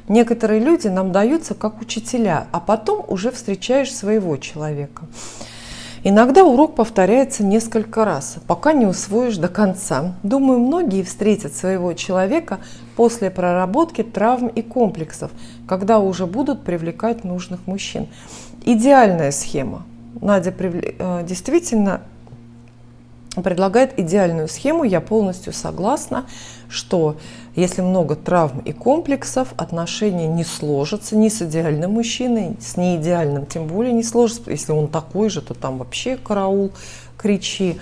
Некоторые люди нам даются как учителя, а потом уже встречаешь своего человека. Иногда урок повторяется несколько раз, пока не усвоишь до конца. Думаю, многие встретят своего человека после проработки травм и комплексов, когда уже будут привлекать нужных мужчин. Идеальная схема. Надя действительно предлагает идеальную схему. Я полностью согласна, что если много травм и комплексов, отношения не сложатся ни с идеальным мужчиной, с неидеальным тем более не сложатся. Если он такой же, то там вообще караул, кричи.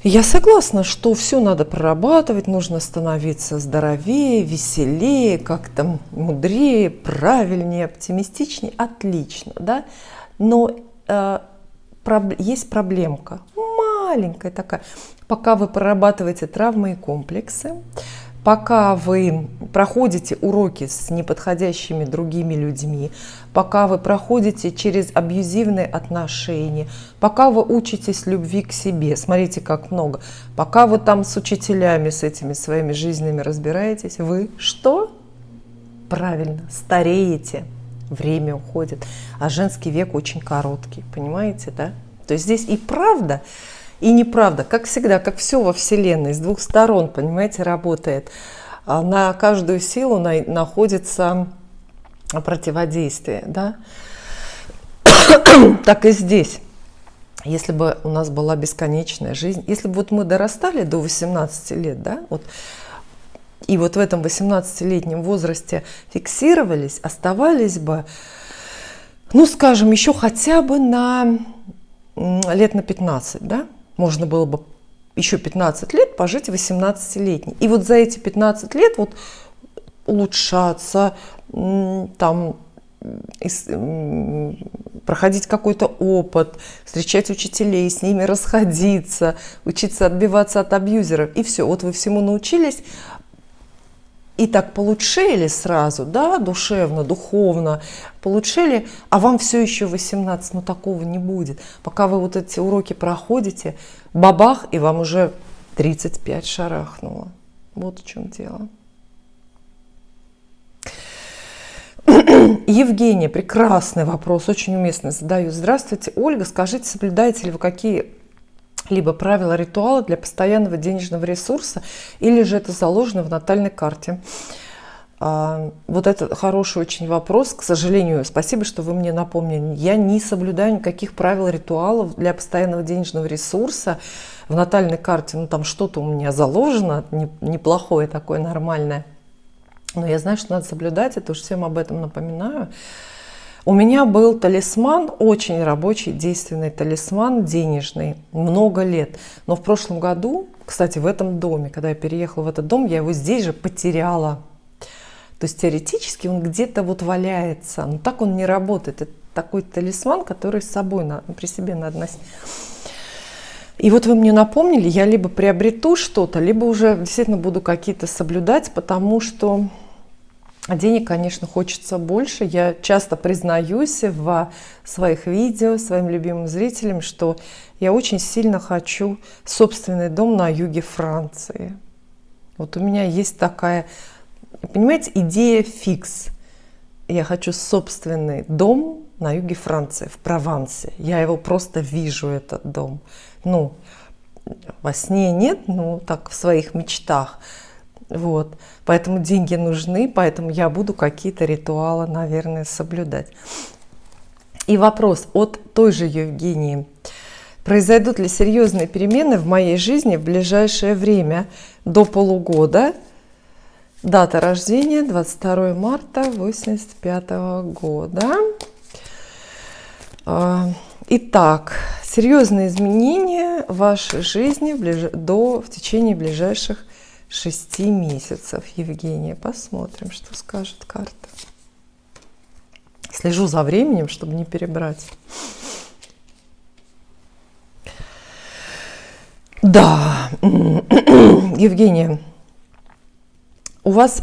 Я согласна, что все надо прорабатывать, нужно становиться здоровее, веселее, как-то мудрее, правильнее, оптимистичнее. Отлично, да? Но есть проблемка, маленькая такая. Пока вы прорабатываете травмы и комплексы, пока вы проходите уроки с неподходящими другими людьми, пока вы проходите через абьюзивные отношения, пока вы учитесь любви к себе, смотрите, как много, пока вы там с учителями, с этими своими жизнями разбираетесь, вы что? Правильно, стареете, время уходит, а женский век очень короткий, понимаете, да? То есть здесь и правда, и неправда, как всегда, как все во Вселенной, с двух сторон, понимаете, работает. На каждую силу находится противодействие, да? Так и здесь. Если бы у нас была бесконечная жизнь, если бы вот мы дорастали до 18 лет, да, вот, и вот в этом 18-летнем возрасте фиксировались, оставались бы, ну, скажем, еще хотя бы на лет на 15, да, можно было бы еще 15 лет пожить 18-летней. И вот за эти 15 лет вот улучшаться, там, проходить какой-то опыт, встречать учителей, с ними расходиться, учиться отбиваться от абьюзеров. И все, вот вы всему научились, и так получили сразу, да, душевно, духовно получили, а вам все еще 18, ну такого не будет. Пока вы вот эти уроки проходите, бабах, и вам уже 35 шарахнуло. Вот в чем дело. Евгения, прекрасный вопрос, очень уместный задаю. Здравствуйте, Ольга, скажите, соблюдаете ли вы какие-либо правила, ритуалы для постоянного денежного ресурса, или же это заложено в натальной карте? Вот это хороший очень вопрос, к сожалению, спасибо, что вы мне напомнили. Я не соблюдаю никаких правил, ритуалов для постоянного денежного ресурса в натальной карте. Ну там что-то у меня заложено, неплохое такое, нормальное. Но я знаю, что надо соблюдать, это уж всем об этом напоминаю. У меня был талисман, очень рабочий, действенный талисман, денежный, много лет. Но в прошлом году, кстати, в этом доме, когда я переехала в этот дом, я его здесь же потеряла. То есть теоретически он где-то вот валяется, но так он не работает. Это такой талисман, который с собой при себе надо носить. И вот вы мне напомнили, я либо приобрету что-то, либо уже действительно буду какие-то соблюдать, потому что денег, конечно, хочется больше. Я часто признаюсь в своих видео своим любимым зрителям, что я очень сильно хочу собственный дом на юге Франции. Вот у меня есть такая, понимаете, идея фикс. Я хочу собственный дом на юге Франции, в Провансе. Я его просто вижу, этот дом. Ну, во сне нет, ну, так в своих мечтах. Вот. Поэтому деньги нужны, поэтому я буду какие-то ритуалы, наверное, соблюдать. И вопрос от той же Евгении. Произойдут ли серьезные перемены в моей жизни в ближайшее время, до полугода? Дата рождения 22 марта 1985 года. Итак, серьезные изменения в вашей жизни в течение ближайших 6 месяцев. Евгения, посмотрим, что скажет карта. Слежу за временем, чтобы не перебрать. Да, Евгения, у вас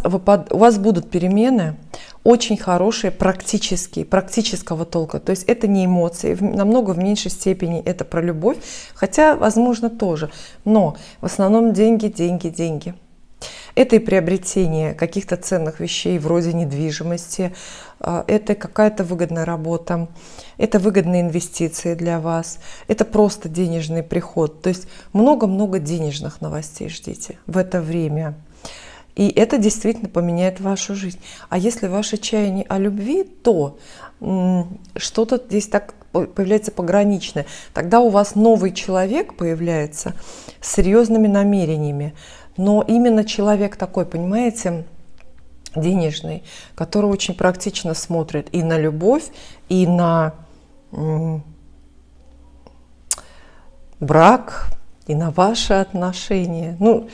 будут перемены очень хорошие, практического толка. То есть это не эмоции, намного в меньшей степени это про любовь, хотя, возможно, тоже. Но в основном деньги, деньги, деньги. Это и приобретение каких-то ценных вещей вроде недвижимости, это какая-то выгодная работа, это выгодные инвестиции для вас, это просто денежный приход. То есть много-много денежных новостей ждите в это время. И это действительно поменяет вашу жизнь. А если ваше чаяние о любви, то что-то здесь так появляется пограничное. Тогда у вас новый человек появляется с серьезными намерениями. Но именно человек такой, понимаете, денежный, который очень практично смотрит и на любовь, и на брак, и на ваши отношения. Ну,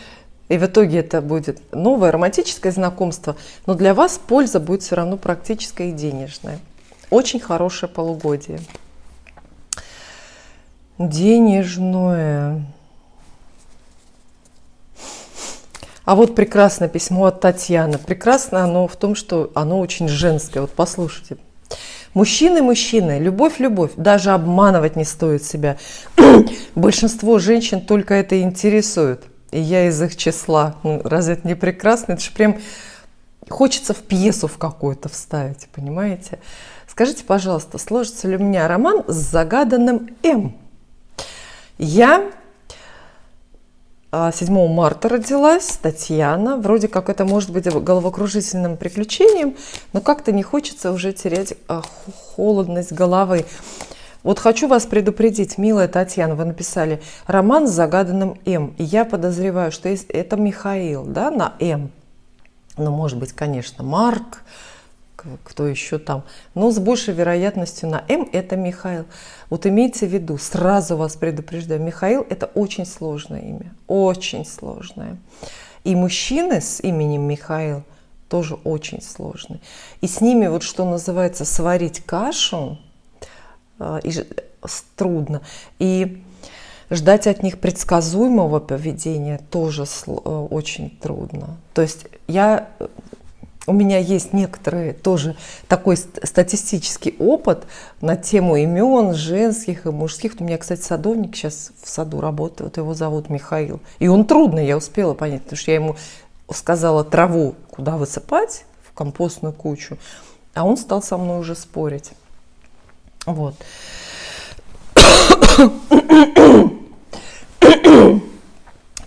и в итоге это будет новое романтическое знакомство, но для вас польза будет все равно практическая и денежная. Очень хорошее полугодие. Денежное. А вот прекрасное письмо от Татьяны. Прекрасно оно в том, что оно очень женское. Вот послушайте. Мужчины, мужчины, любовь, любовь. Даже обманывать не стоит себя. Большинство женщин только это интересует. И я из их числа. Ну, разве это не прекрасно? Это же прям хочется в пьесу в какую-то вставить, понимаете? Скажите, пожалуйста, сложится ли у меня роман с загаданным М? Я 7 марта родилась, Татьяна. Вроде как это может быть головокружительным приключением, но как-то не хочется уже терять холодность головы. Вот хочу вас предупредить, милая Татьяна, вы написали роман с загаданным М. И я подозреваю, что это Михаил, да, на М. Ну, может быть, конечно, Марк, кто еще там. Но с большей вероятностью на М это Михаил. Вот имейте в виду, сразу вас предупреждаю, Михаил это очень сложное имя, очень сложное. И мужчины с именем Михаил тоже очень сложные. И с ними вот что называется сварить кашу трудно. И ждать от них предсказуемого поведения тоже очень трудно. То есть у меня есть некоторые тоже такой статистический опыт на тему имен женских и мужских. У меня, кстати, садовник сейчас в саду работает, вот его зовут Михаил. И он трудный, я успела понять, потому что я ему сказала траву куда высыпать, в компостную кучу, а он стал со мной уже спорить. Вот.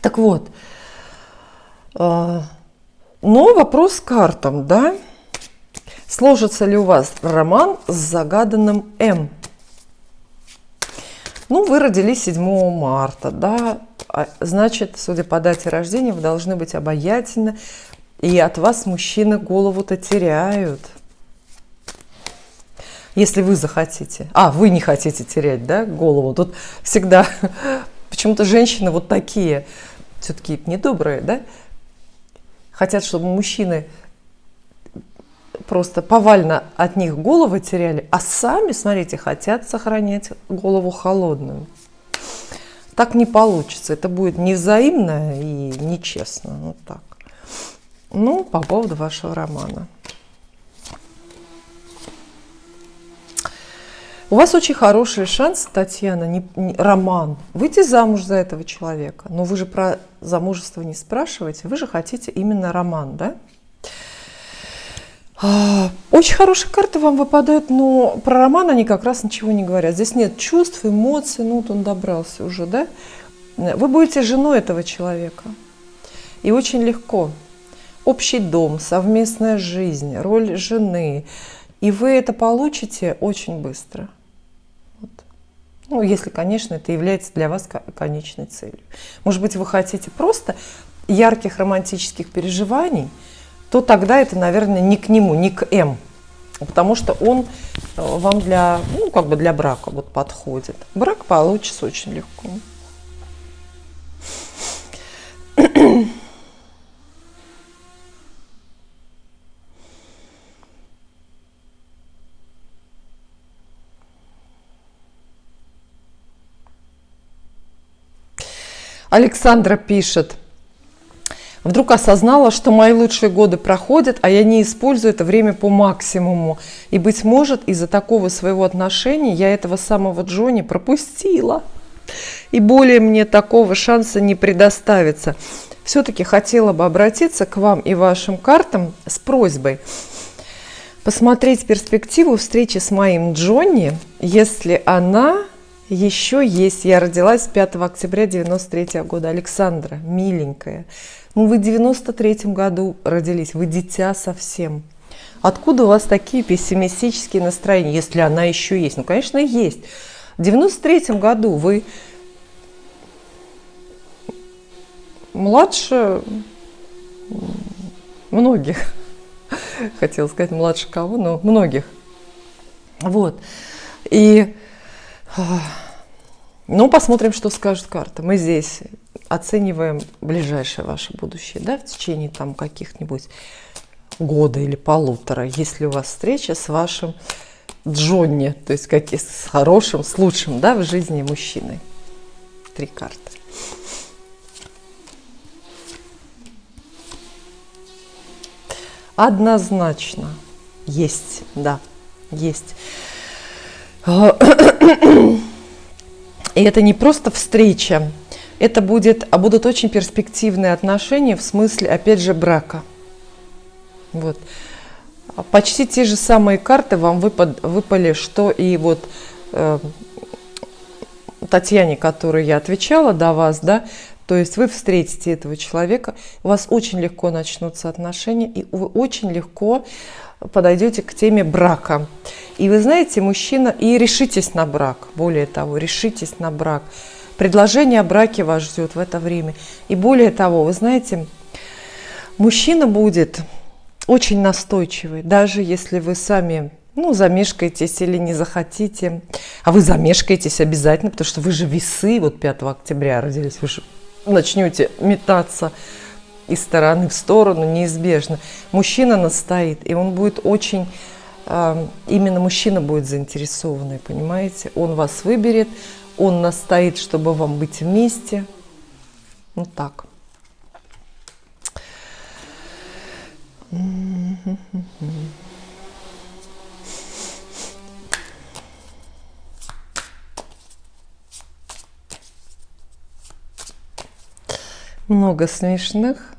Так вот. Но вопрос к картам, да? Сложится ли у вас роман с загаданным М? Ну, вы родились 7 марта, да? Значит, судя по дате рождения, вы должны быть обаятельны, и от вас мужчины голову-то теряют. Если вы захотите. Вы не хотите терять, да, голову? Тут всегда почему-то женщины вот такие, все-таки недобрые, да? Хотят, чтобы мужчины просто повально от них головы теряли, а сами, смотрите, хотят сохранять голову холодную. Так не получится. Это будет невзаимно и нечестно. Вот так. Ну, по поводу вашего романа. У вас очень хороший шанс, Татьяна, роман, выйти замуж за этого человека. Но вы же про замужество не спрашиваете, вы же хотите именно роман, да? Очень хорошие карты вам выпадают, но про роман они как раз ничего не говорят. Здесь нет чувств, эмоций, ну вот он добрался уже, да? Вы будете женой этого человека. И очень легко. Общий дом, совместная жизнь, роль жены. И вы это получите очень быстро. Вот. Ну, если, конечно, это является для вас конечной целью. Может быть, вы хотите просто ярких романтических переживаний, то тогда это, наверное, не к нему, не к М. Потому что он вам для, ну, как бы для брака вот подходит. Брак получится очень легко. Александра пишет. Вдруг осознала, что мои лучшие годы проходят, а я не использую это время по максимуму. И, быть может, из-за такого своего отношения я этого самого Джонни пропустила. И более мне такого шанса не предоставится. Все-таки хотела бы обратиться к вам и вашим картам с просьбой посмотреть перспективу встречи с моим Джонни, если она еще есть. Я родилась 5 октября 93 года. Александра, миленькая. Ну, вы в 93-м году родились, вы дитя совсем. Откуда у вас такие пессимистические настроения, если она еще есть? Ну, конечно, есть. В 93-м году вы младше многих. Хотела сказать, младше кого, но многих. Вот. И, ну, посмотрим, что скажет карта. Мы здесь оцениваем ближайшее ваше будущее, да, в течение там каких-нибудь года или полутора, если у вас встреча с вашим Джонни, то есть с хорошим, с лучшим, да, в жизни мужчиной. 3 карты. Однозначно. Есть, да, есть. И это не просто встреча, это будут очень перспективные отношения в смысле, опять же, брака. Вот. Почти те же самые карты вам выпали, что и вот Татьяне, которой я отвечала до вас, да, то есть вы встретите этого человека, у вас очень легко начнутся отношения, и вы очень легко подойдете к теме брака. И вы знаете, мужчина, и решитесь на брак, более того, решитесь на брак. Предложение о браке вас ждет в это время. И более того, вы знаете, мужчина будет очень настойчивый, даже если вы сами, замешкаетесь или не захотите. А вы замешкаетесь обязательно, потому что вы же весы, вот 5 октября родились, вы же начнете метаться из стороны в сторону неизбежно. Мужчина настоит, и он будет очень, именно мужчина будет заинтересованный, понимаете? Он вас выберет, он настоит, чтобы вам быть вместе. Вот так. Много смешных.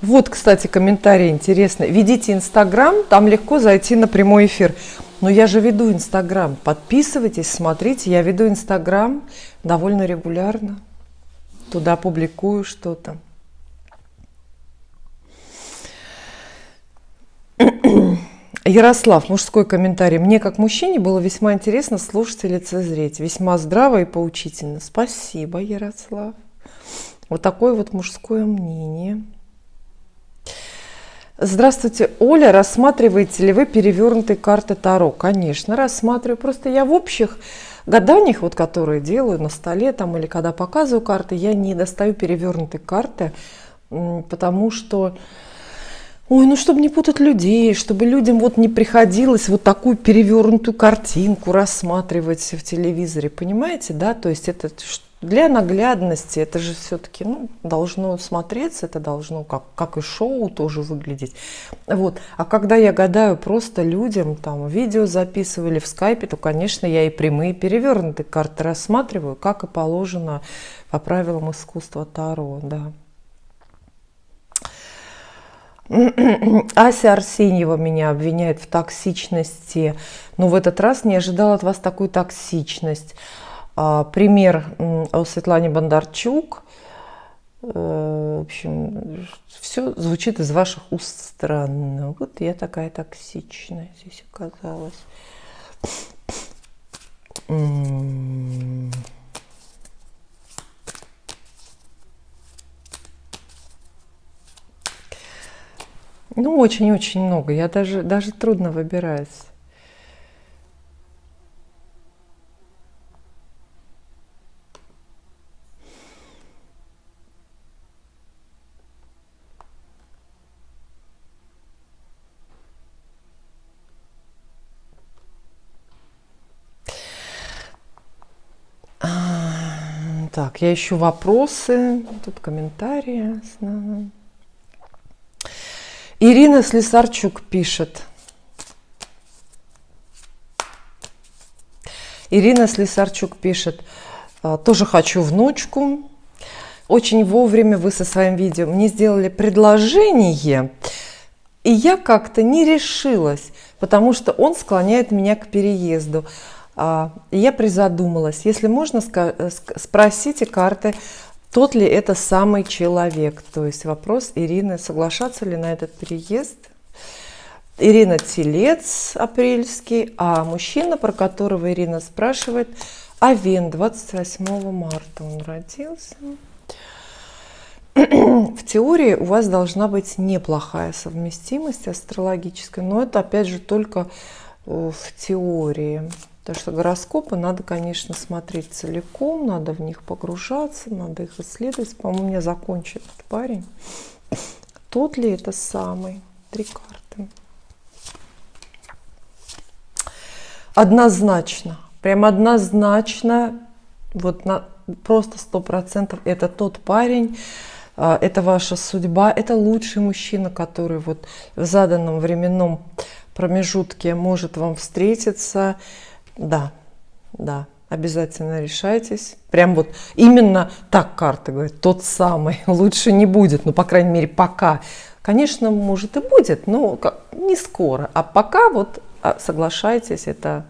Вот, кстати, комментарий интересный. Ведите Инстаграм, там легко зайти на прямой эфир. Но я же веду Инстаграм. Подписывайтесь, смотрите. Я веду Инстаграм довольно регулярно. Туда публикую что-то. Ярослав, мужской комментарий. Мне, как мужчине, было весьма интересно слушать и лицезреть. Весьма здраво и поучительно. Спасибо, Ярослав. Вот такое вот мужское мнение. Здравствуйте, Оля. Рассматриваете ли вы перевернутые карты Таро? Конечно, рассматриваю. Просто я в общих гаданиях, вот, которые делаю на столе там, или когда показываю карты, я не достаю перевернутые карты, потому что... чтобы не путать людей, чтобы людям вот не приходилось вот такую перевернутую картинку рассматривать в телевизоре, понимаете, да? То есть это для наглядности, это же все-таки должно смотреться, это должно как и шоу тоже выглядеть. Вот. А когда я гадаю просто людям, там видео записывали в скайпе, то, конечно, я и прямые перевернутые карты рассматриваю, как и положено по правилам искусства Таро, да. Ася Арсеньева меня обвиняет в токсичности, но в этот раз не ожидала от вас такую токсичность. Пример о Светлане Бондарчук. В общем, все звучит из ваших уст странно. Вот я такая токсичная здесь оказалась. Очень-очень много. Я даже трудно выбирать. Так, я ищу вопросы. Тут комментарии. Ирина Слесарчук пишет. Ирина Слесарчук пишет. Тоже хочу внучку. Очень вовремя вы со своим видео мне сделали предложение, и я как-то не решилась, потому что он склоняет меня к переезду. Я призадумалась. Если можно, спросите карты, тот ли это самый человек. То есть вопрос Ирины, соглашаться ли на этот переезд. Ирина Телец, апрельский, а мужчина, про которого Ирина спрашивает, Овен, 28 марта он родился. В теории у вас должна быть неплохая совместимость астрологическая, но это опять же только в теории. Потому что гороскопы надо, конечно, смотреть целиком, надо в них погружаться, надо их исследовать. По-моему, у меня закончит этот парень. Тот ли это самый? 3 карты. Однозначно, прям однозначно, вот просто 100% это тот парень, это ваша судьба, это лучший мужчина, который вот в заданном временном промежутке может вам встретиться. Да, да, обязательно решайтесь. Прям вот именно так карта говорит, тот самый, лучше не будет, ну, по крайней мере, пока. Конечно, может и будет, но не скоро. А пока вот соглашайтесь, это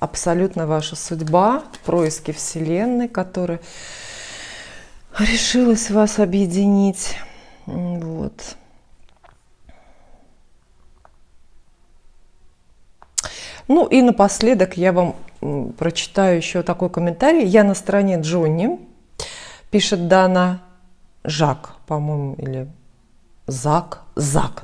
абсолютно ваша судьба, происки Вселенной, которая решилась вас объединить. Вот. Ну и напоследок я вам прочитаю еще такой комментарий. Я на стороне Джонни, пишет Дана Жак, по-моему, или Зак,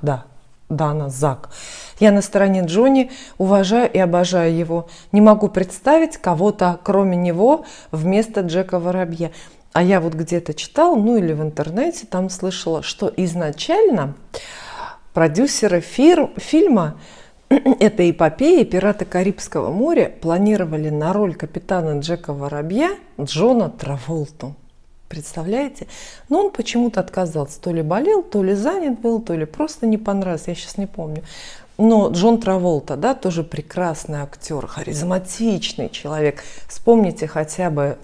да, Дана Зак. Я на стороне Джонни, уважаю и обожаю его. Не могу представить кого-то, кроме него, вместо Джека Воробья. А я вот где-то читала, ну или в интернете, там слышала, что изначально продюсеры фильма этой эпопеи «Пираты Карибского моря» планировали на роль капитана Джека Воробья Джона Траволту. Представляете? Но он почему-то отказался. То ли болел, то ли занят был, то ли просто не понравился. Я сейчас не помню. Но Джон Траволта, да, тоже прекрасный актер, харизматичный человек. Вспомните хотя бы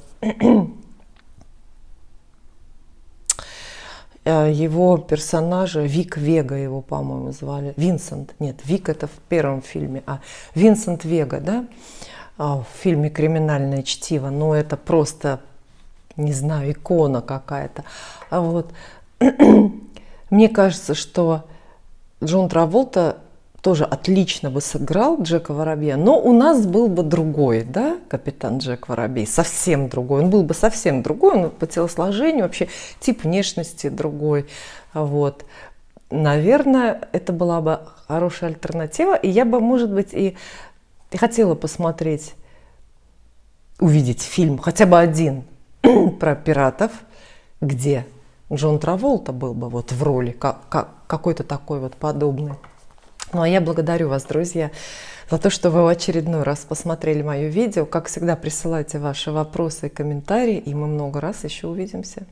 его персонажа, Вик Вега его, по-моему, звали. Винсент. Нет, Вик это в первом фильме. А Винсент Вега, да, в фильме «Криминальное чтиво». Ну, это просто, не знаю, икона какая-то. А вот мне кажется, что Джон Траволта тоже отлично бы сыграл Джека Воробья, но у нас был бы другой, да, капитан Джек Воробей, совсем другой. Он был бы совсем другой, он по телосложению, вообще тип внешности другой. Вот. Наверное, это была бы хорошая альтернатива, и я бы, может быть, и хотела посмотреть, увидеть фильм, хотя бы один, про пиратов, где Джон Траволта был бы вот в роли, какой-то такой вот подобный. Ну а я благодарю вас, друзья, за то, что вы в очередной раз посмотрели мое видео. Как всегда, присылайте ваши вопросы и комментарии, и мы много раз еще увидимся.